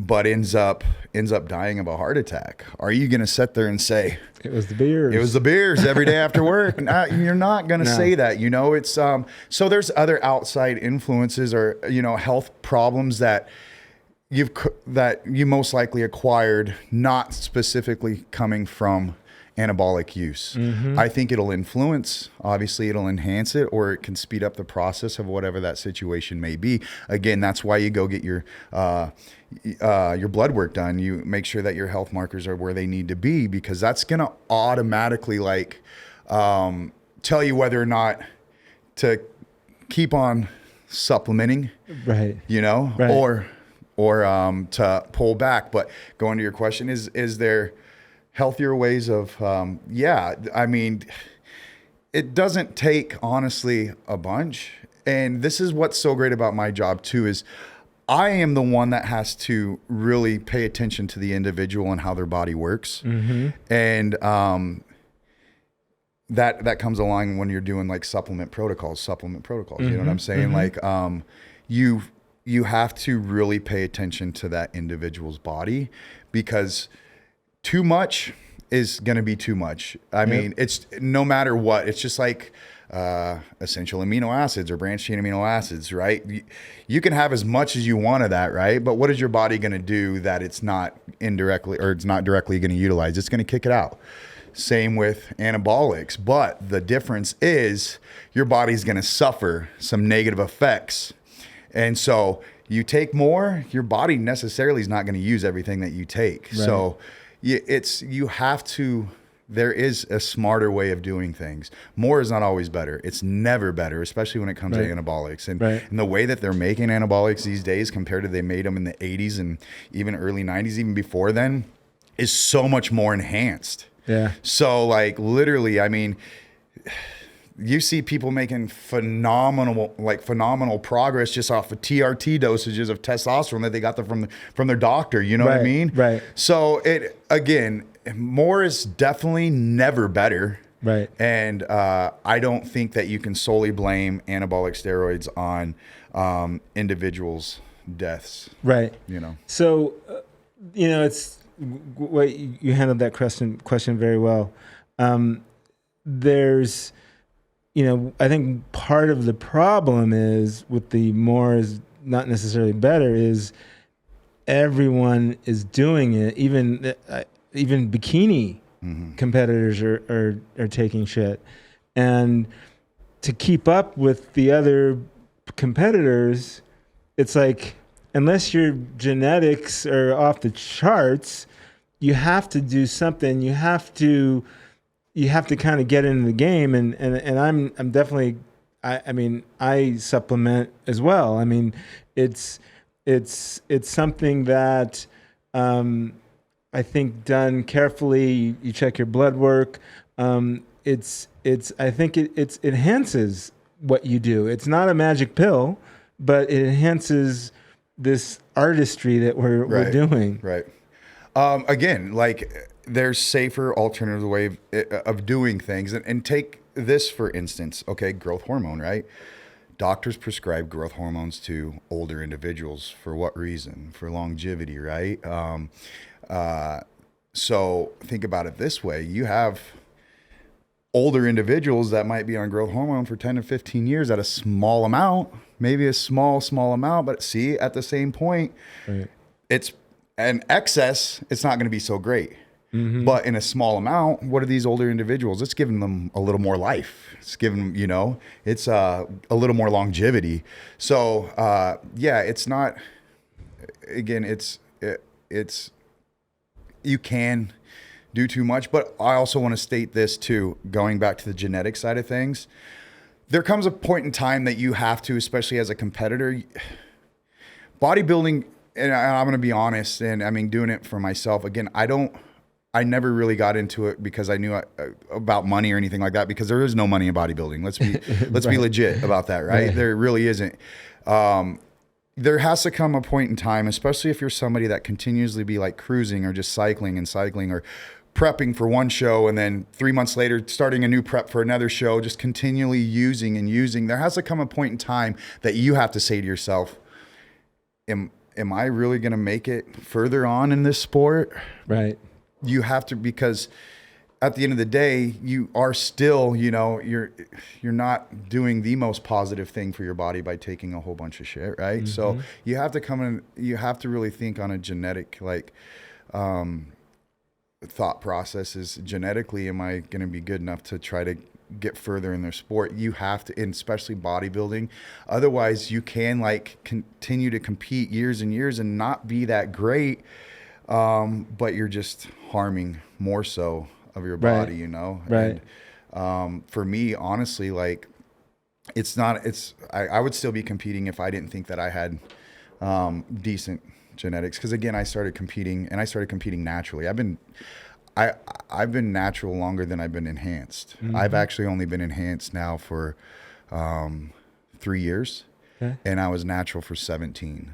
But ends up dying of a heart attack. Are you going to sit there and say
it was the beers?
It was the beers every day after work. You're not going to say that. It's so there's other outside influences or health problems that you most likely acquired, not specifically coming from anabolic use. I think it'll influence, obviously it'll enhance it, or it can speed up the process of whatever that situation may be. Again, that's why you go get your blood work done. You make sure that your health markers are where they need to be, because that's going to automatically tell you whether or not to keep on supplementing,
right?
Or to pull back. But going to your question, is there healthier ways of, I mean, it doesn't take, honestly, a bunch. And this is what's so great about my job too, is I am the one that has to really pay attention to the individual and how their body works. And that comes along when you're doing like supplement protocols, you know what I'm saying? Like, you have to really pay attention to that individual's body, because too much is going to be too much. I mean, it's no matter what, it's just like essential amino acids or branched chain amino acids, right? You can have as much as you want of that, right? But what is your body going to do that it's not indirectly, or it's not directly going to utilize? It's going to kick it out. Same with anabolics. But the difference is your body's going to suffer some negative effects. And so you take more, your body necessarily is not going to use everything that you take. Right. So there is a smarter way of doing things. More is not always better. It's never better, especially when it comes to anabolics. And the way that they're making anabolics these days compared to they made them in the 80s and even early 90s, even before then, is so much more enhanced. Yeah. So like literally, I mean, you see people making phenomenal progress just off of TRT dosages of testosterone that they got from their doctor. You know what I mean? Right. So more is definitely never better. Right. And I don't think that you can solely blame anabolic steroids on individuals' deaths. Right.
So, it's what you handled that question very well. There's, I think part of the problem is with the more is not necessarily better is everyone is doing it. Even bikini competitors are taking shit, and to keep up with the other competitors, it's like, unless your genetics are off the charts, you have to do something. You have to kind of get into the game, and I'm definitely, I mean, I supplement as well. I mean, it's something that I think done carefully. You check your blood work. I think it enhances what you do. It's not a magic pill, but it enhances this artistry that we're doing.
Right. Again, like, there's safer alternative way of doing things. And take this, for instance, okay, growth hormone, right? Doctors prescribe growth hormones to older individuals. For what reason? For longevity, right? So think about it this way. You have older individuals that might be on growth hormone for 10 to 15 years at a small amount, maybe a small amount, but see, at the same point, it's an excess. It's not going to be so great. But in a small amount, what are these older individuals? It's giving them a little more life. It's giving, it's a little more longevity. So, it's not, again, it's you can do too much, but I also want to state this too, going back to the genetic side of things. There comes a point in time that you have to, especially as a competitor, bodybuilding, and I'm going to be honest, and I mean, doing it for myself, again, I don't I never really got into it because I knew about money or anything like that, because there is no money in bodybuilding. Let's be legit about that, right? There really isn't. There has to come a point in time, especially if you're somebody that continuously be like cruising or just cycling or prepping for one show and then 3 months later starting a new prep for another show, just continually using. There has to come a point in time that you have to say to yourself, am I really going to make it further on in this sport?
Right.
You have to, because at the end of the day, you are still, you're not doing the most positive thing for your body by taking a whole bunch of shit, right? So you have to come in, you have to really think on a genetic, thought process is, genetically, am I going to be good enough to try to get further in their sport? You have to, and especially bodybuilding. Otherwise, you can continue to compete years and years and not be that great, but you're just harming more so of your body,
Right.
And for me, honestly, I would still be competing if I didn't think that I had decent genetics, because again, I started competing naturally. I've been natural longer than I've been enhanced. I've actually only been enhanced now for 3 years, and I was natural for 17,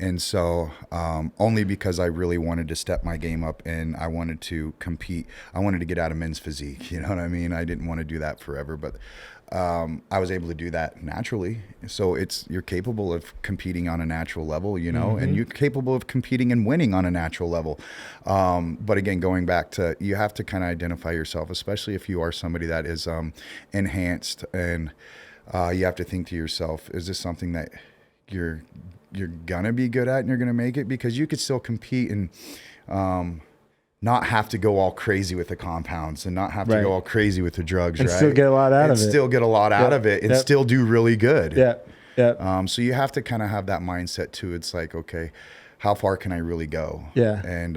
and so only because I really wanted to step my game up and I wanted to compete. I wanted to get out of men's physique, you know what I mean? I didn't want to do that forever, but I was able to do that naturally. So you're capable of competing on a natural level, and you're capable of competing and winning on a natural level. But again, going back to, you have to kind of identify yourself, especially if you are somebody that is enhanced, and you have to think to yourself, is this something that you're gonna be good at and you're gonna make it? Because you could still compete and not have to go all crazy with the compounds and not have to go all crazy with the drugs,
and
right?
still get a lot out of it.
Still get a lot out of it and still do really good.
Yeah.
So you have to kind of have that mindset too. It's like, okay, how far can I really go?
Yeah.
And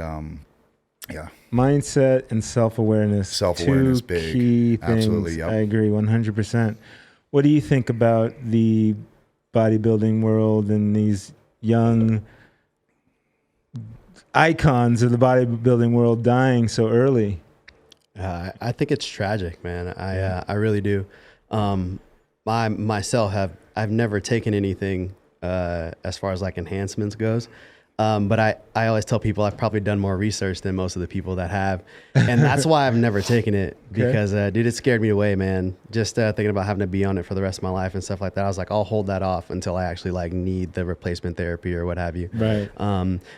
mindset and self-awareness.
Two
big key things.
Absolutely. Yep.
I agree 100%. What do you think about the bodybuilding world and these young icons of the bodybuilding world dying so early?
I think it's tragic, man. I really do. I've never taken anything as far as enhancements goes. But I always tell people I've probably done more research than most of the people that have. And that's why I've never taken it, because, dude, it scared me away, man. Just thinking about having to be on it for the rest of my life and stuff like that. I was like, I'll hold that off until I actually need the replacement therapy or what have you.
Right.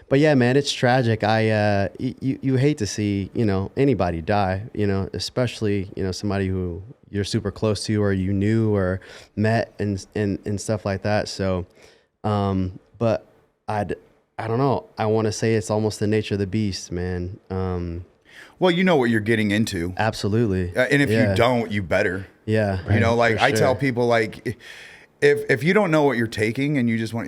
But yeah, man, it's tragic. You hate to see, anybody die, especially, somebody who you're super close to or you knew or met and stuff like that. So, but I don't know. I want to say it's almost the nature of the beast, man.
Well, you know what you're getting into.
Absolutely.
And if you don't, you better.
Yeah.
Right, I tell people, if you don't know what you're taking and you just want,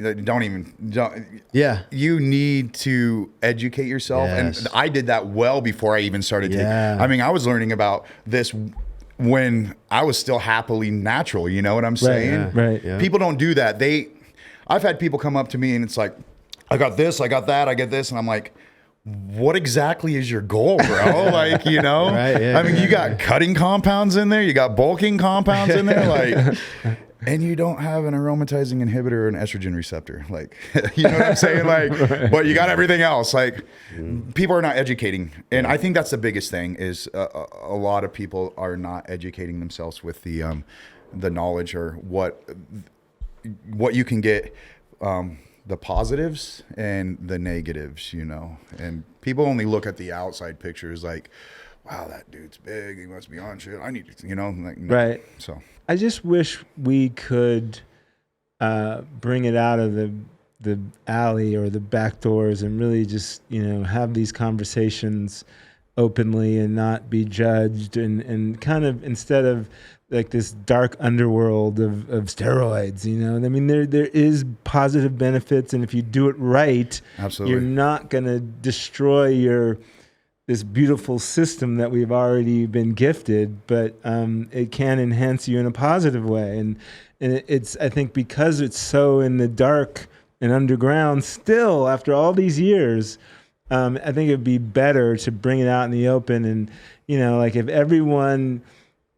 you need to educate yourself.
Yes.
And I did that well before I even started taking. I mean, I was learning about this when I was still happily natural. You know what I'm saying?
Right. Yeah.
People don't do that. I've had people come up to me and it's like, I got this, I got that, I get this. And I'm like, what exactly is your goal, bro?
Right, yeah,
I mean, you got cutting compounds in there, you got bulking compounds in there, and you don't have an aromatizing inhibitor or an estrogen receptor. You know what I'm saying? But you got everything else. People are not educating. And I think that's the biggest thing is a lot of people are not educating themselves with the knowledge or what you can get, the positives and the negatives, and people only look at the outside pictures wow, that dude's big, he must be on shit, I need to, no.
Right.
So
I just wish we could bring it out of the alley or the back doors and really just, have these conversations openly and not be judged and kind of, instead of this dark underworld of steroids, I mean, there is positive benefits, and if you do it right,
absolutely,
you're not going to destroy this beautiful system that we've already been gifted, but it can enhance you in a positive way. And it's, I think, because it's so in the dark and underground still after all these years, I think it'd be better to bring it out in the open. And, like if everyone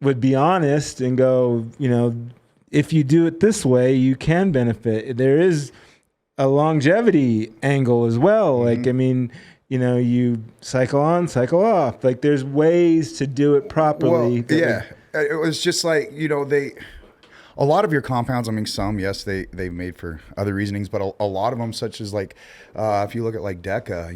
would be honest and go, if you do it this way, you can benefit. There is a longevity angle as well. Like, I mean, you cycle on, cycle off. Like there's ways to do it properly.
Well, yeah. It was just like, a lot of your compounds, I mean, some, yes, they've made for other reasonings, but a lot of them, such as like, if you look at like Deca,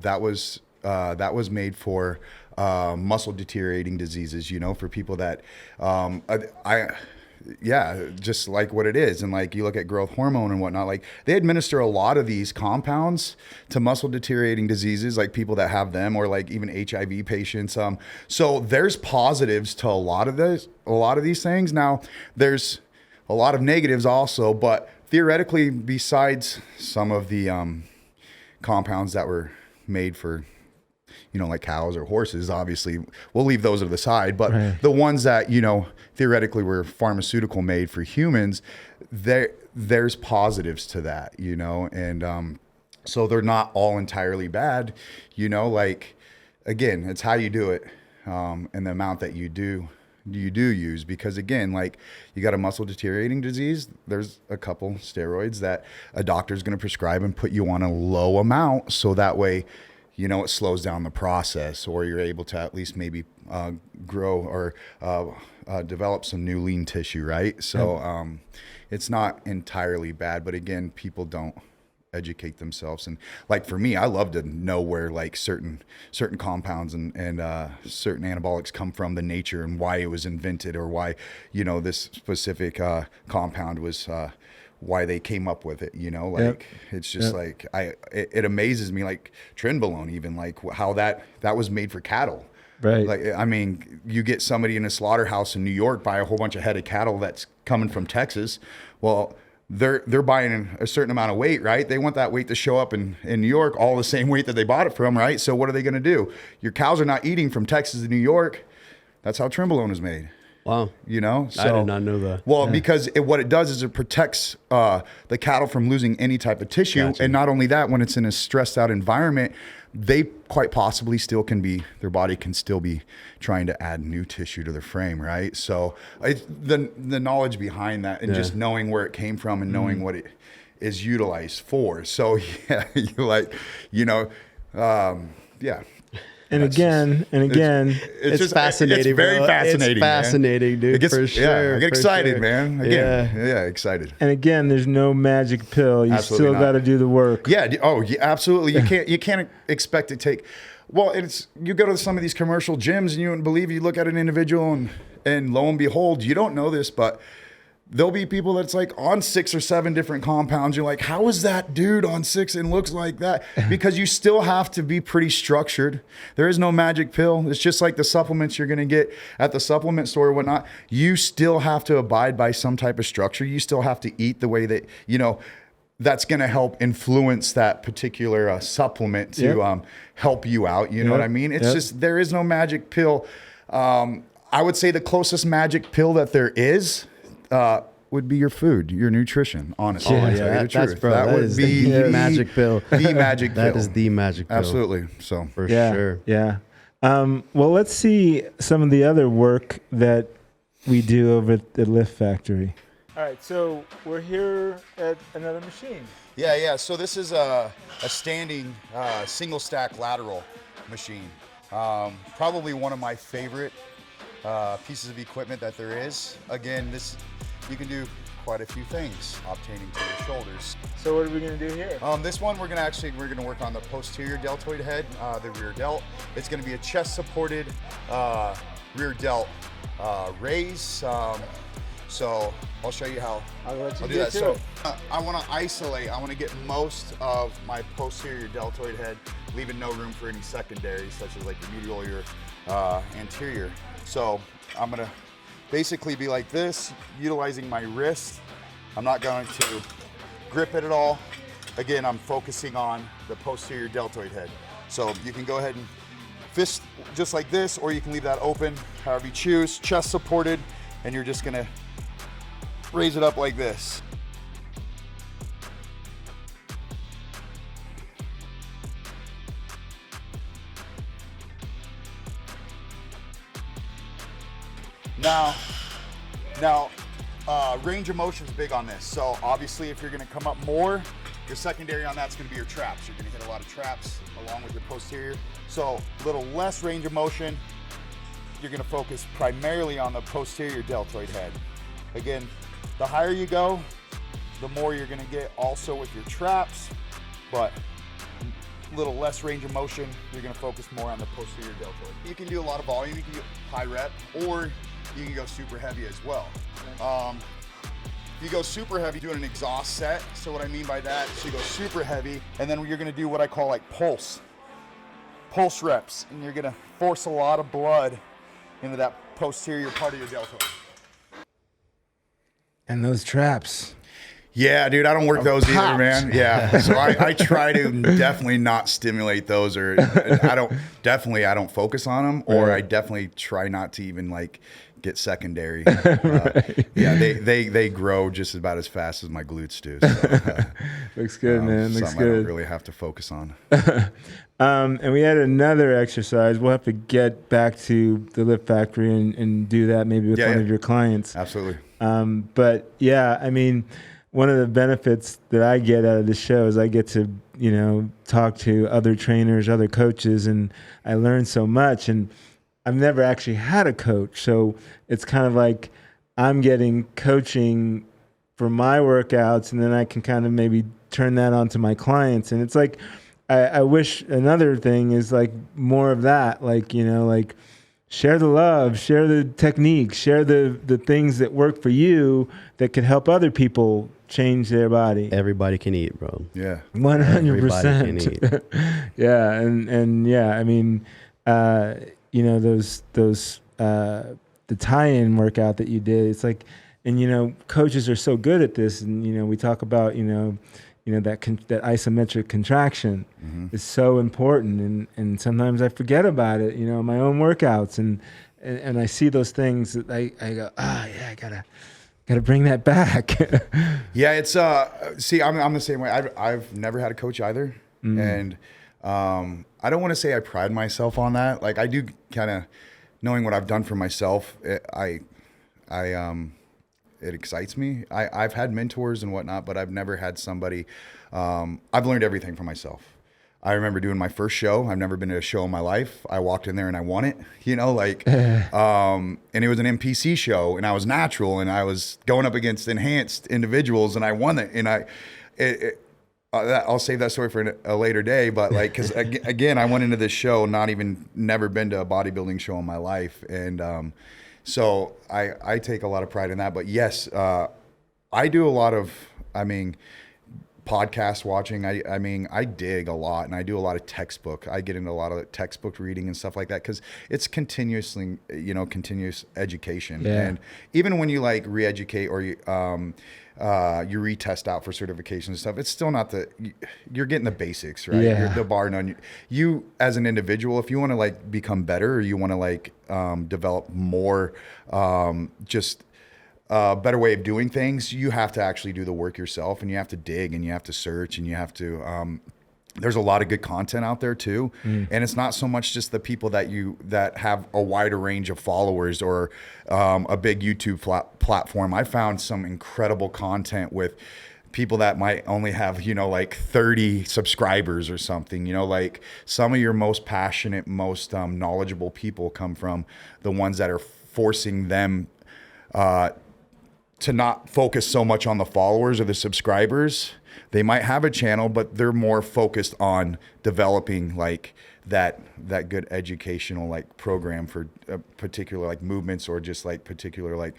that was made for muscle deteriorating diseases, for people that, just like what it is. And like you look at growth hormone and whatnot, like they administer a lot of these compounds to muscle deteriorating diseases, like people that have them, or like even HIV patients. So there's positives to a lot of these things. Now there's a lot of negatives also, but theoretically, besides some of the compounds that were made for, like cows or horses, obviously we'll leave those to the side, but the ones that, theoretically were pharmaceutical made for humans, there's positives to that, and so they're not all entirely bad, like, again, it's how you do it, and the amount that you do use, because again, like you got a muscle deteriorating disease, there's a couple steroids that a doctor's going to prescribe and put you on a low amount, so that way it slows down the process, or you're able to at least maybe grow or develop some new lean tissue, right? So it's not entirely bad, but again, people don't educate themselves. And like for me, I love to know where like certain compounds and certain anabolics come from, the nature and why it was invented, or why this specific compound was why they came up with it, it's just like it amazes me, like trenbolone, even like how that was made for cattle.
Right.
Like, I mean, you get somebody in a slaughterhouse in New York, buy a whole bunch of head of cattle that's coming from Texas. Well, they're buying a certain amount of weight, right? They want that weight to show up in New York, all the same weight that they bought it from, right? So what are they going to do? Your cows are not eating from Texas to New York. That's how trenbolone is made.
Wow.
So,
I did not know that.
Well, because what it does is it protects the cattle from losing any type of tissue. Gotcha. And not only that, when it's in a stressed out environment, they quite possibly their body can still be trying to add new tissue to their frame, right? So the knowledge behind that, and just knowing where it came from and knowing what it is utilized for. So yeah, yeah.
And again,
it's just fascinating.
It's very fascinating.
It's fascinating,
man.
dude. For sure.
Yeah, I get excited,
sure.
man. Again, yeah, excited.
And again, there's no magic pill. You still got to do the work.
Yeah. Oh, yeah, absolutely. You can't expect to take. Well, you go to some of these commercial gyms, and you wouldn't believe, you look at an individual, and lo and behold, you don't know this, but there'll be people that's like on 6 or 7 different compounds. You're like, how is that dude on 6 and looks like that? Because you still have to be pretty structured. There is no magic pill. It's just like the supplements you're going to get at the supplement store or whatnot. You still have to abide by some type of structure. You still have to eat the way that, that's going to help influence that particular supplement to help you out. You know what I mean? It's just, there is no magic pill. I would say the closest magic pill that there is would be your food, your nutrition, honestly.
Oh, yeah, that would be the magic pill.
The magic pill.
That is the magic pill.
Absolutely. So
for sure.
Yeah. Well, let's see some of the other work that we do over at the Lift Factory. All right, so we're here at another machine.
Yeah. So this is a standing single stack lateral machine. Probably one of my favorite pieces of equipment that there is. Again, you can do quite a few things obtaining to your shoulders.
So what are we going to do here?
This one we're going to work on the posterior deltoid head, the rear delt. It's going to be a chest supported rear delt raise. So I'll show you how
I'll
do that. So I want to isolate. I want to get most of my posterior deltoid head, leaving no room for any secondaries, such as like your medial or your anterior. So I'm gonna basically be like this, utilizing my wrist. I'm not going to grip it at all. Again, I'm focusing on the posterior deltoid head. So you can go ahead and fist just like this, or you can leave that open, however you choose, chest supported, and you're just gonna raise it up like this. Now, range of motion is big on this. So obviously if you're gonna come up more, your secondary on that's gonna be your traps. You're gonna hit a lot of traps along with your posterior. So a little less range of motion. You're gonna focus primarily on the posterior deltoid head. Again, the higher you go, the more you're gonna get also with your traps, but a little less range of motion, you're gonna focus more on the posterior deltoid. You can do a lot of volume, you can do high rep, or you can go super heavy as well. If you go super heavy, doing an exhaust set. So what I mean by that, so you go super heavy, and then you're gonna do what I call like pulse reps, and you're gonna force a lot of blood into that posterior part of your deltoid.
And those traps.
Yeah, dude, I don't work those either, man. Yeah, so I try to definitely not stimulate those, or I don't focus on them, or I definitely try not to even like get secondary.
Right.
Yeah, they grow just about as fast as my glutes do. So,
Looks good, man. Looks
something I
good.
don't really have to focus on.
And we had another exercise. We'll have to get back to the Lift Factory and do that maybe with one of your clients.
Absolutely.
But yeah, I mean, one of the benefits that I get out of the show is I get to, talk to other trainers, other coaches, and I learn so much. And I've never actually had a coach. So it's kind of like I'm getting coaching for my workouts, and then I can kind of maybe turn that on to my clients. And it's like, I wish another thing is like more of that, like, like share the love, share the techniques, share the things that work for you that could help other people change their body.
Everybody can eat, bro.
Yeah.
100%. Everybody can eat.
Yeah. And yeah, I mean, those the tie-in workout that you did, it's like, and, coaches are so good at this. And, we talk about, that isometric contraction is so important, and sometimes I forget about it, my own workouts, and I see those things that I go, I gotta bring that back.
Yeah, it's see, I'm the same way. I've never had a coach either, and I don't want to say I pride myself on that. Like I do, kind of knowing what I've done for myself. It excites me. I've had mentors and whatnot, but I've never had somebody. I've learned everything from myself. I remember doing my first show. I've never been to a show in my life. I walked in there and I won it, and it was an NPC show, and I was natural, and I was going up against enhanced individuals, and I won it. And I'll save that story for a later day, but because again, I went into this show never been to a bodybuilding show in my life, and so I take a lot of pride in that. But yes, I do a lot of, podcast watching. I dig a lot, and I do a lot of textbook. I get into a lot of textbook reading and stuff like that, because it's continuous education.
Yeah.
And even when you like re-educate, or you retest out for certifications and stuff, it's still not you're getting the basics, right?
Yeah.
You're the bar none. You as an individual, if you want to like become better, or you want to like develop more, better way of doing things, you have to actually do the work yourself, and you have to dig, and you have to search, and you have to, there's a lot of good content out there too. And it's not so much just the people that have a wider range of followers, or a big YouTube platform. I found some incredible content with people that might only have, like 30 subscribers or something. Like some of your most passionate, most knowledgeable people come from the ones that are forcing them to not focus so much on the followers or the subscribers. They might have a channel, but they're more focused on developing like that good educational like program for particular like movements, or just like particular like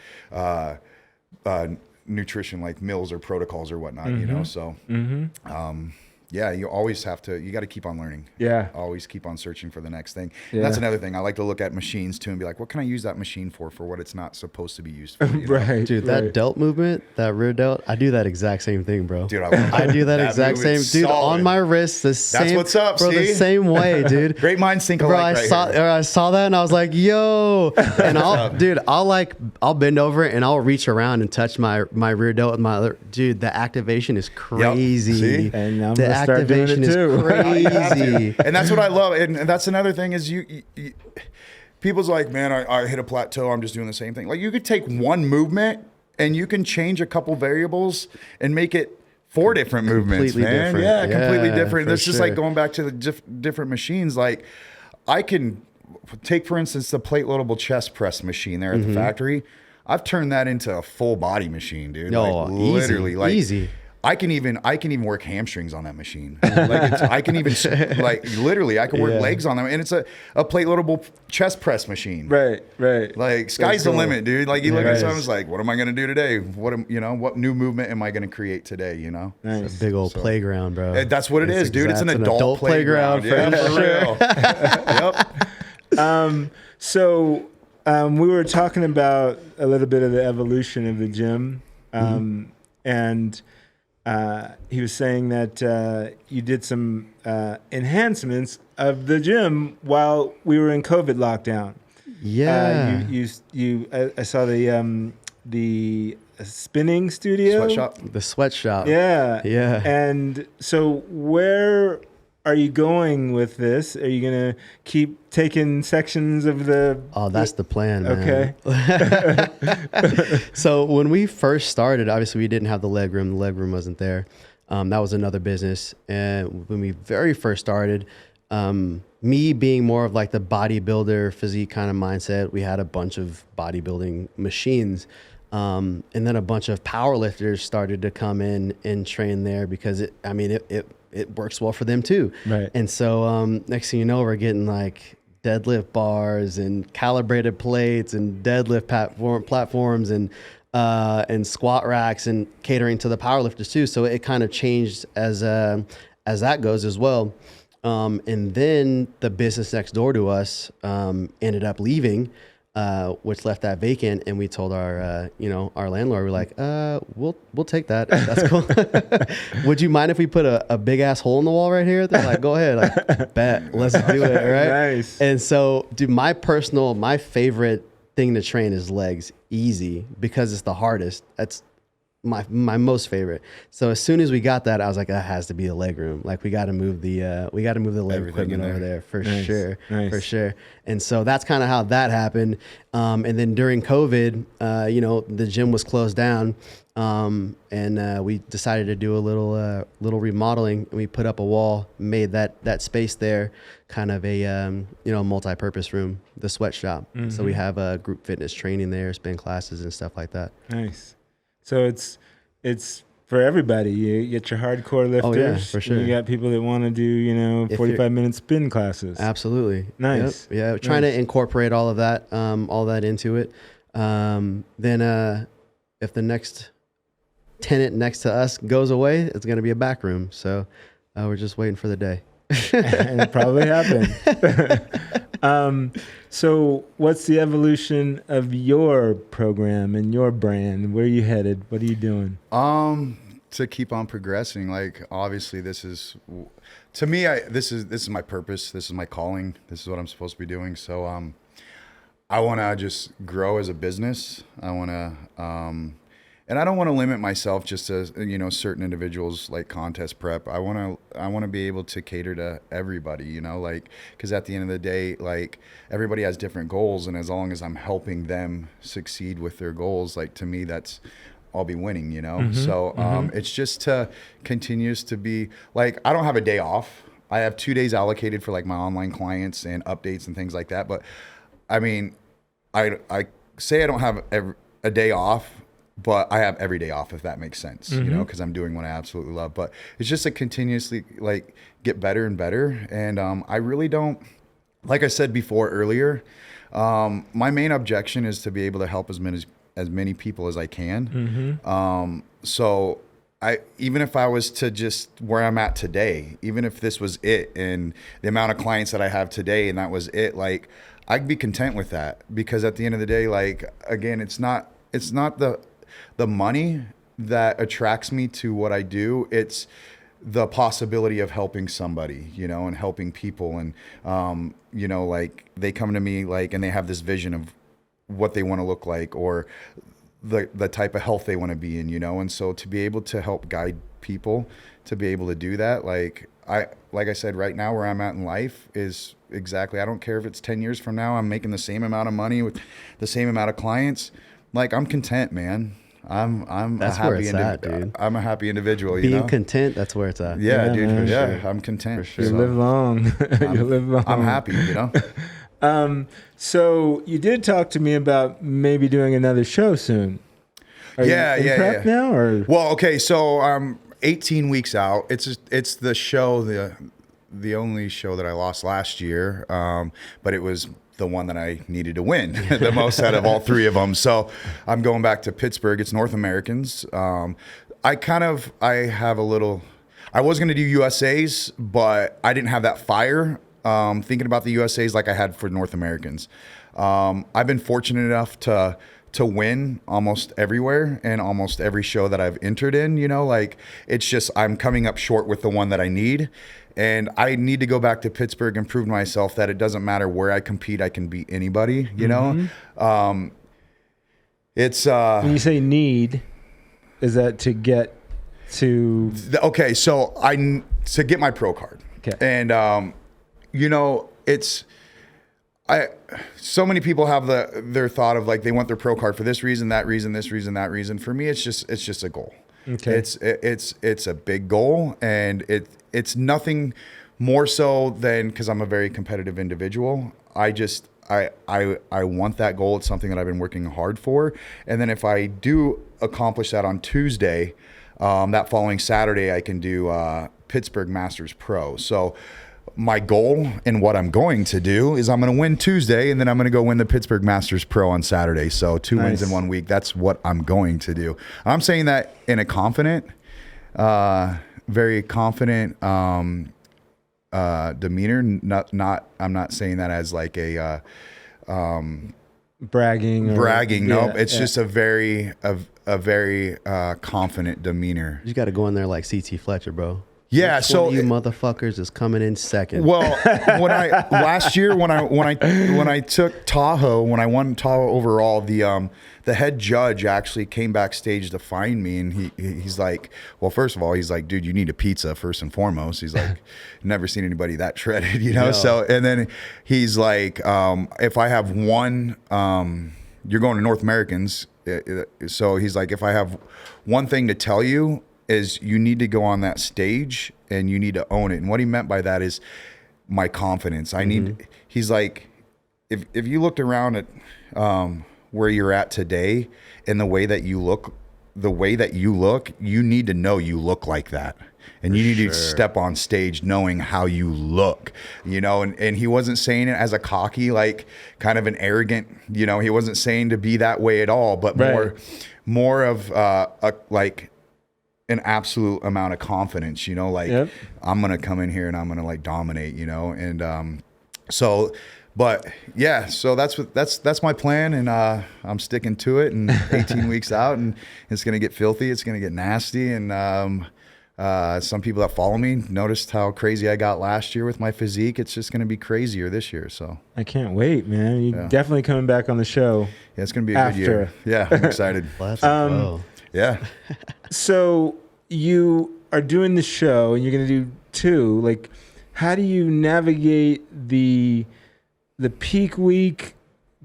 nutrition, like meals or protocols or whatnot. So yeah, you always have to, you got to keep on learning.
Yeah.
Always keep on searching for the next thing.
Yeah.
And that's another thing. I like to look at machines too and be like, what can I use that machine for what it's not supposed to be used for?
Right.
Dude, that delt movement, that rear delt, I do that exact same thing, bro.
Dude, I
do that exact same, dude,
solid.
on my wrist, the same.
That's what's up,
bro,
see?
the same way, dude.
Great minds think
Bro,
alike
I saw that and I was like, yo, and I'll bend over it and I'll reach around and touch my rear delt with my other, dude, the activation is crazy.
See?
And I'm
the
gonna start doing it
activation is
too.
crazy.
And that's what I love. And that's another thing is people's like, man, I hit a plateau. I'm just doing the same thing. Like you could take one movement and you can change a couple variables and make it 4 different movements,
Completely
man.
different.
Yeah, completely
Yeah,
different.
for
It's just like
sure.
going back to the different machines. Like I can take, for instance, the plate loadable chest press machine there at the factory. I've turned that into a full body machine, dude.
No,
Like literally, like
easy.
I can even work hamstrings on that machine. Like I can even like literally I can work legs on them, and it's a plate loadable chest press machine.
Right.
Like sky's the
cool.
limit, dude. Like you look at
Nice.
something, it's like, what am I gonna do today? What new movement am I gonna create today? You know,
Nice.
Big old playground, bro.
that's what it is, dude. It's an adult
playground
Yeah,
for sure.
Yep.
So we were talking about a little bit of the evolution of the gym, and he was saying that you did some enhancements of the gym while we were in COVID lockdown.
Yeah.
I saw the spinning studio.
Sweatshop.
The sweatshop.
Yeah.
Yeah.
And so where are you going with this? Are you going to keep taking sections of the...
Oh, that's the plan, man.
Okay.
So when we first started, obviously we didn't have the leg room. The leg room wasn't there. That was another business. And when we very first started, me being more of like the bodybuilder physique kind of mindset, we had a bunch of bodybuilding machines. And then a bunch of power lifters started to come in and train there because it works well for them too.
Right.
And so next thing you know, we're getting like deadlift bars and calibrated plates and deadlift platforms and squat racks and catering to the powerlifters too. So it kind of changed as that goes as well. And then the business next door to us ended up leaving, which left that vacant. And we told our landlord, we're like, we'll take that. That's cool. Would you mind if we put a big ass hole in the wall right here? They're like, go ahead, like, bet, let's do it, right?
Nice.
And so, dude, my favorite thing to train is legs, easy, because it's the hardest. That's my most favorite. So as soon as we got that, I was like, that has to be the leg room. Like we got to move the leg
Everything
equipment
in
over there for
Nice.
sure,
Nice.
for sure. And so that's kind of how that happened. And then during COVID, the gym was closed down, and we decided to do a little remodeling. And we put up a wall, made that space there kind of a multi-purpose room, the sweatshop. So we have a group fitness training there, spin classes and stuff like that.
Nice. So it's for everybody. You get your hardcore lifters.
Oh, yeah, for sure.
You got people that want to do, 45-minute spin classes.
Absolutely.
Nice.
Yep. Yeah. Trying to incorporate all of that, into it. Then if the next tenant next to us goes away, it's going to be a back room. So we're just waiting for the day.
And it probably happened. So what's the evolution of your program and your brand? Where are you headed? What are you doing?
To keep on progressing. Like obviously this is, to me, this is my purpose. This is my calling. This is what I'm supposed to be doing. So, I want to just grow as a business. I want to, and I don't want to limit myself just to, certain individuals like contest prep. I want to be able to cater to everybody, because at the end of the day, like everybody has different goals. And as long as I'm helping them succeed with their goals, like to me, I'll be winning, So it's just continues to be like, I don't have a day off. I have 2 days allocated for like my online clients and updates and things like that. But I mean, I say I don't have a day off, but I have every day off, if that makes sense, because I'm doing what I absolutely love. But it's just to continuously like get better and better. And I really don't, like I said before earlier, my main objection is to be able to help as many people as I can. So even if I was to just where I'm at today, even if this was it and the amount of clients that I have today and that was it, like I'd be content with that, because at the end of the day, like, again, it's not the money that attracts me to what I do. It's the possibility of helping somebody, and helping people. And, like they come to me like, and they have this vision of what they want to look like or the type of health they want to be in, and so to be able to help guide people to be able to do that. Like I said, right now where I'm at in life is exactly, I don't care if it's 10 years from now, I'm making the same amount of money with the same amount of clients. Like, I'm content, man.
That's where it's at, dude.
I'm a happy individual, you
Being
know?
content, that's where it's at.
Yeah, dude.
man,
Yeah, I'm content.
For sure.
You live long. You live long.
I'm happy, you know?
So you did talk to me about maybe doing another show soon. Are you in prep now, or?
Well, okay, so I'm 18 weeks out. It's the show, the only show that I lost last year, but it was the one that I needed to win the most out of all three of them. So I'm going back to Pittsburgh. It's North Americans. I have a little, I was going to do USA's, but I didn't have that fire thinking about the USA's like I had for North Americans. I've been fortunate enough to win almost everywhere and almost every show that I've entered in, you know, like it's just, I'm coming up short with the one that I need. And I need to go back to Pittsburgh and prove to myself that it doesn't matter where I compete, I can beat anybody, you know? It's
When you say need, is that to get to?
Okay, so to get my pro card.
Okay.
And you know, so many people have their thought of like they want their pro card for this reason, that reason, this reason, that reason. For me, it's just a goal.
Okay.
It's a big goal, and it's nothing more so than, because I'm a very competitive individual. I want that goal. It's something that I've been working hard for. And then if I do accomplish that on Tuesday, that following Saturday, I can do Pittsburgh Masters Pro. So my goal and what I'm going to do is I'm going to win Tuesday, and then I'm going to go win the Pittsburgh Masters Pro on Saturday. So 2 wins in 1 week. That's what I'm going to do. I'm saying that in a confident, very confident demeanor. I'm not saying that as like a
Bragging.
Nope. It's just a very confident demeanor.
You got to go in there like CT Fletcher, bro.
Yeah,
Which
so
one of you motherfuckers is coming in second.
Well, last year when I took Tahoe, when I won Tahoe overall, the head judge actually came backstage to find me, and he's like, well, first of all, he's like, dude, you need a pizza first and foremost. He's like, never seen anybody that shredded, you know. Yeah. So, and then he's like, if I have one, you're going to North Americans, so he's like, if I have one thing to tell you, is you need to go on that stage and you need to own it. And what he meant by that is my confidence. He's like, if you looked around at where you're at today and the way that you look, you need to know you look like that. And you need to step on stage knowing how you look, you know, and he wasn't saying it as a cocky, like kind of an arrogant, you know, he wasn't saying to be that way at all, but more of like an absolute amount of confidence, you know, like I'm going to come in here and I'm going to like dominate, you know? And, so that's my plan, and I'm sticking to it, and 18 weeks out, and it's going to get filthy. It's going to get nasty. And some people that follow me noticed how crazy I got last year with my physique. It's just going to be crazier this year. So
I can't wait, man. You're definitely coming back on the show.
Yeah, it's going to be a good year. Yeah, I'm excited.
Let's go.
Yeah.
So you are doing the show, and you're going to do 2. Like, how do you navigate the peak week,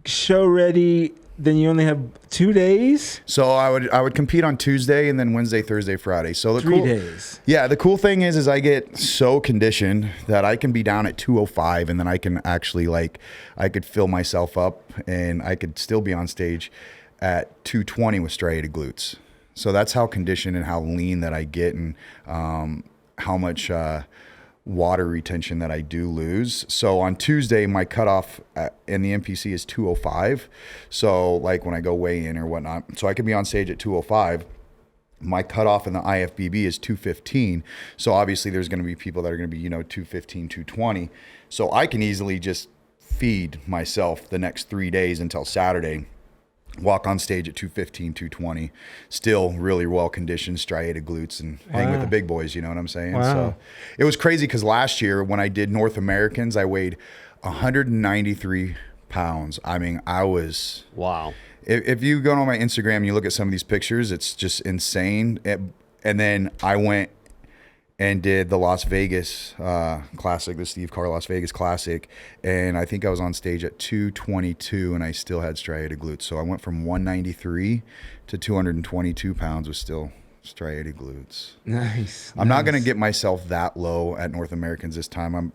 show ready? Then you only have 2 days.
So I would compete on Tuesday, and then Wednesday, Thursday, Friday. So
3 days.
Yeah, the cool thing is I get so conditioned that I can be down at 205, and then I can actually I could fill myself up, and I could still be on stage at 220 with striated glutes. So that's how conditioned and how lean that I get, and how much water retention that I do lose. So on Tuesday, my cutoff in the NPC is 205. So like when I go weigh in or whatnot, so I can be on stage at 205. My cutoff in the IFBB is 215. So obviously there's going to be people that are going to be, 215, 220. So I can easily just feed myself the next 3 days until Saturday. Walk on stage at 215, 220, still really well conditioned, striated glutes, and hang with the big boys, you know what I'm saying?
Wow.
So it was crazy because last year when I did North Americans, I weighed 193 pounds. I mean, I was...
Wow.
If you go on my Instagram and you look at some of these pictures, it's just insane. and then I went and did the Las Vegas Classic, the Steve Carr Las Vegas Classic, and I think I was on stage at 222, and I still had striated glutes. So I went from 193 to 222 pounds with still striated glutes.
Nice.
I'm not going to get myself that low at North Americans this time.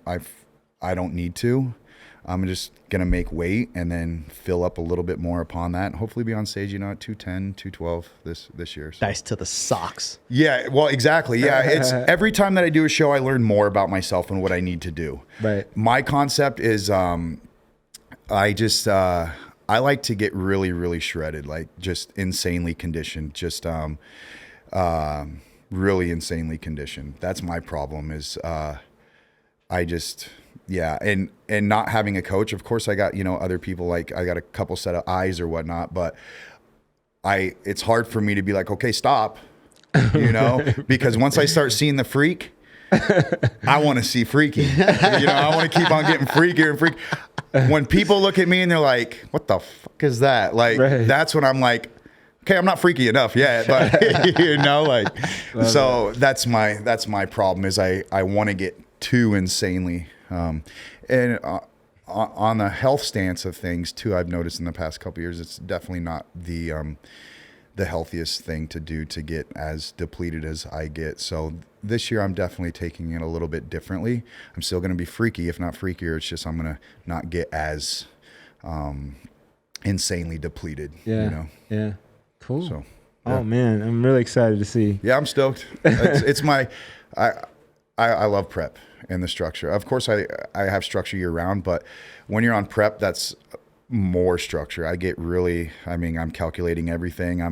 I don't need to. I'm just going to make weight and then fill up a little bit more upon that. And hopefully be on stage, at 210, 212 this year. So.
Nice to the socks.
Yeah, well, exactly. Yeah, it's every time that I do a show, I learn more about myself and what I need to do.
Right.
My concept is I like to get really, really shredded, like just insanely conditioned, just really insanely conditioned. That's my problem is and not having a coach. Of course I got, other people, like I got a couple set of eyes or whatnot, but it's hard for me to be like, okay, stop, because once I start seeing the freak, I want to see freaky, I want to keep on getting freakier and freak. When people look at me and they're like, what the fuck is that? Like, That's when I'm like, okay, I'm not freaky enough yet, but that's my problem is I want to get too insanely, and on the health stance of things too, I've noticed in the past couple of years, it's definitely not the healthiest thing to do to get as depleted as I get. So this year I'm definitely taking it a little bit differently. I'm still going to be freaky, if not freakier. It's just, I'm going to not get as, insanely depleted,
Yeah. Cool.
So,
Oh man, I'm really excited to see.
Yeah, I'm stoked. It's my, I love prep and the structure. Of course, I have structure year round, but when you're on prep, that's more structure. I get really, I'm calculating everything.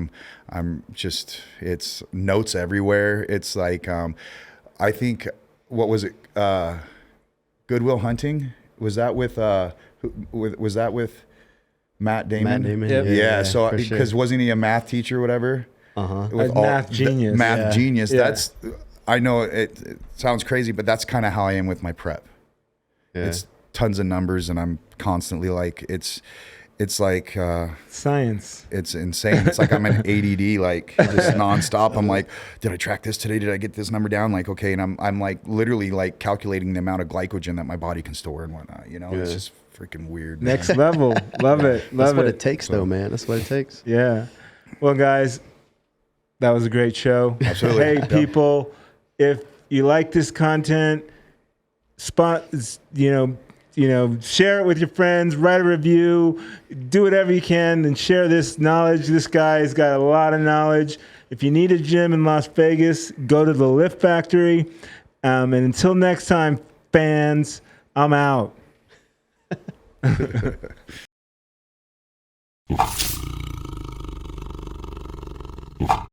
I'm just, it's notes everywhere. It's like, I think, what was it? Good Will Hunting? Was that with Matt Damon?
Matt Damon.
Yep.
Yeah. So,
for
because
sure.
wasn't he a math teacher or whatever? With
Math genius.
Math genius.
Yeah.
That's, I know it sounds crazy, but that's kind of how I am with my prep.
Yeah.
It's tons of numbers, and I'm constantly like, it's like
Science.
it's insane. It's like I'm an ADD, like just nonstop. I'm like, did I track this today? Did I get this number down? Like, okay, and I'm like literally like calculating the amount of glycogen that my body can store and whatnot. It's just freaking weird. man.
Next level. Love it.
That's
Love
what it takes, though, man. That's what it takes.
Yeah. Well, guys, that was a great show.
Absolutely.
Hey,
Yep.
people, if you like this content, share it with your friends, write a review, do whatever you can, and share this knowledge. This guy's got a lot of knowledge. If you need a gym in Las Vegas, go to the Lift Factory. And until next time, fans, I'm out.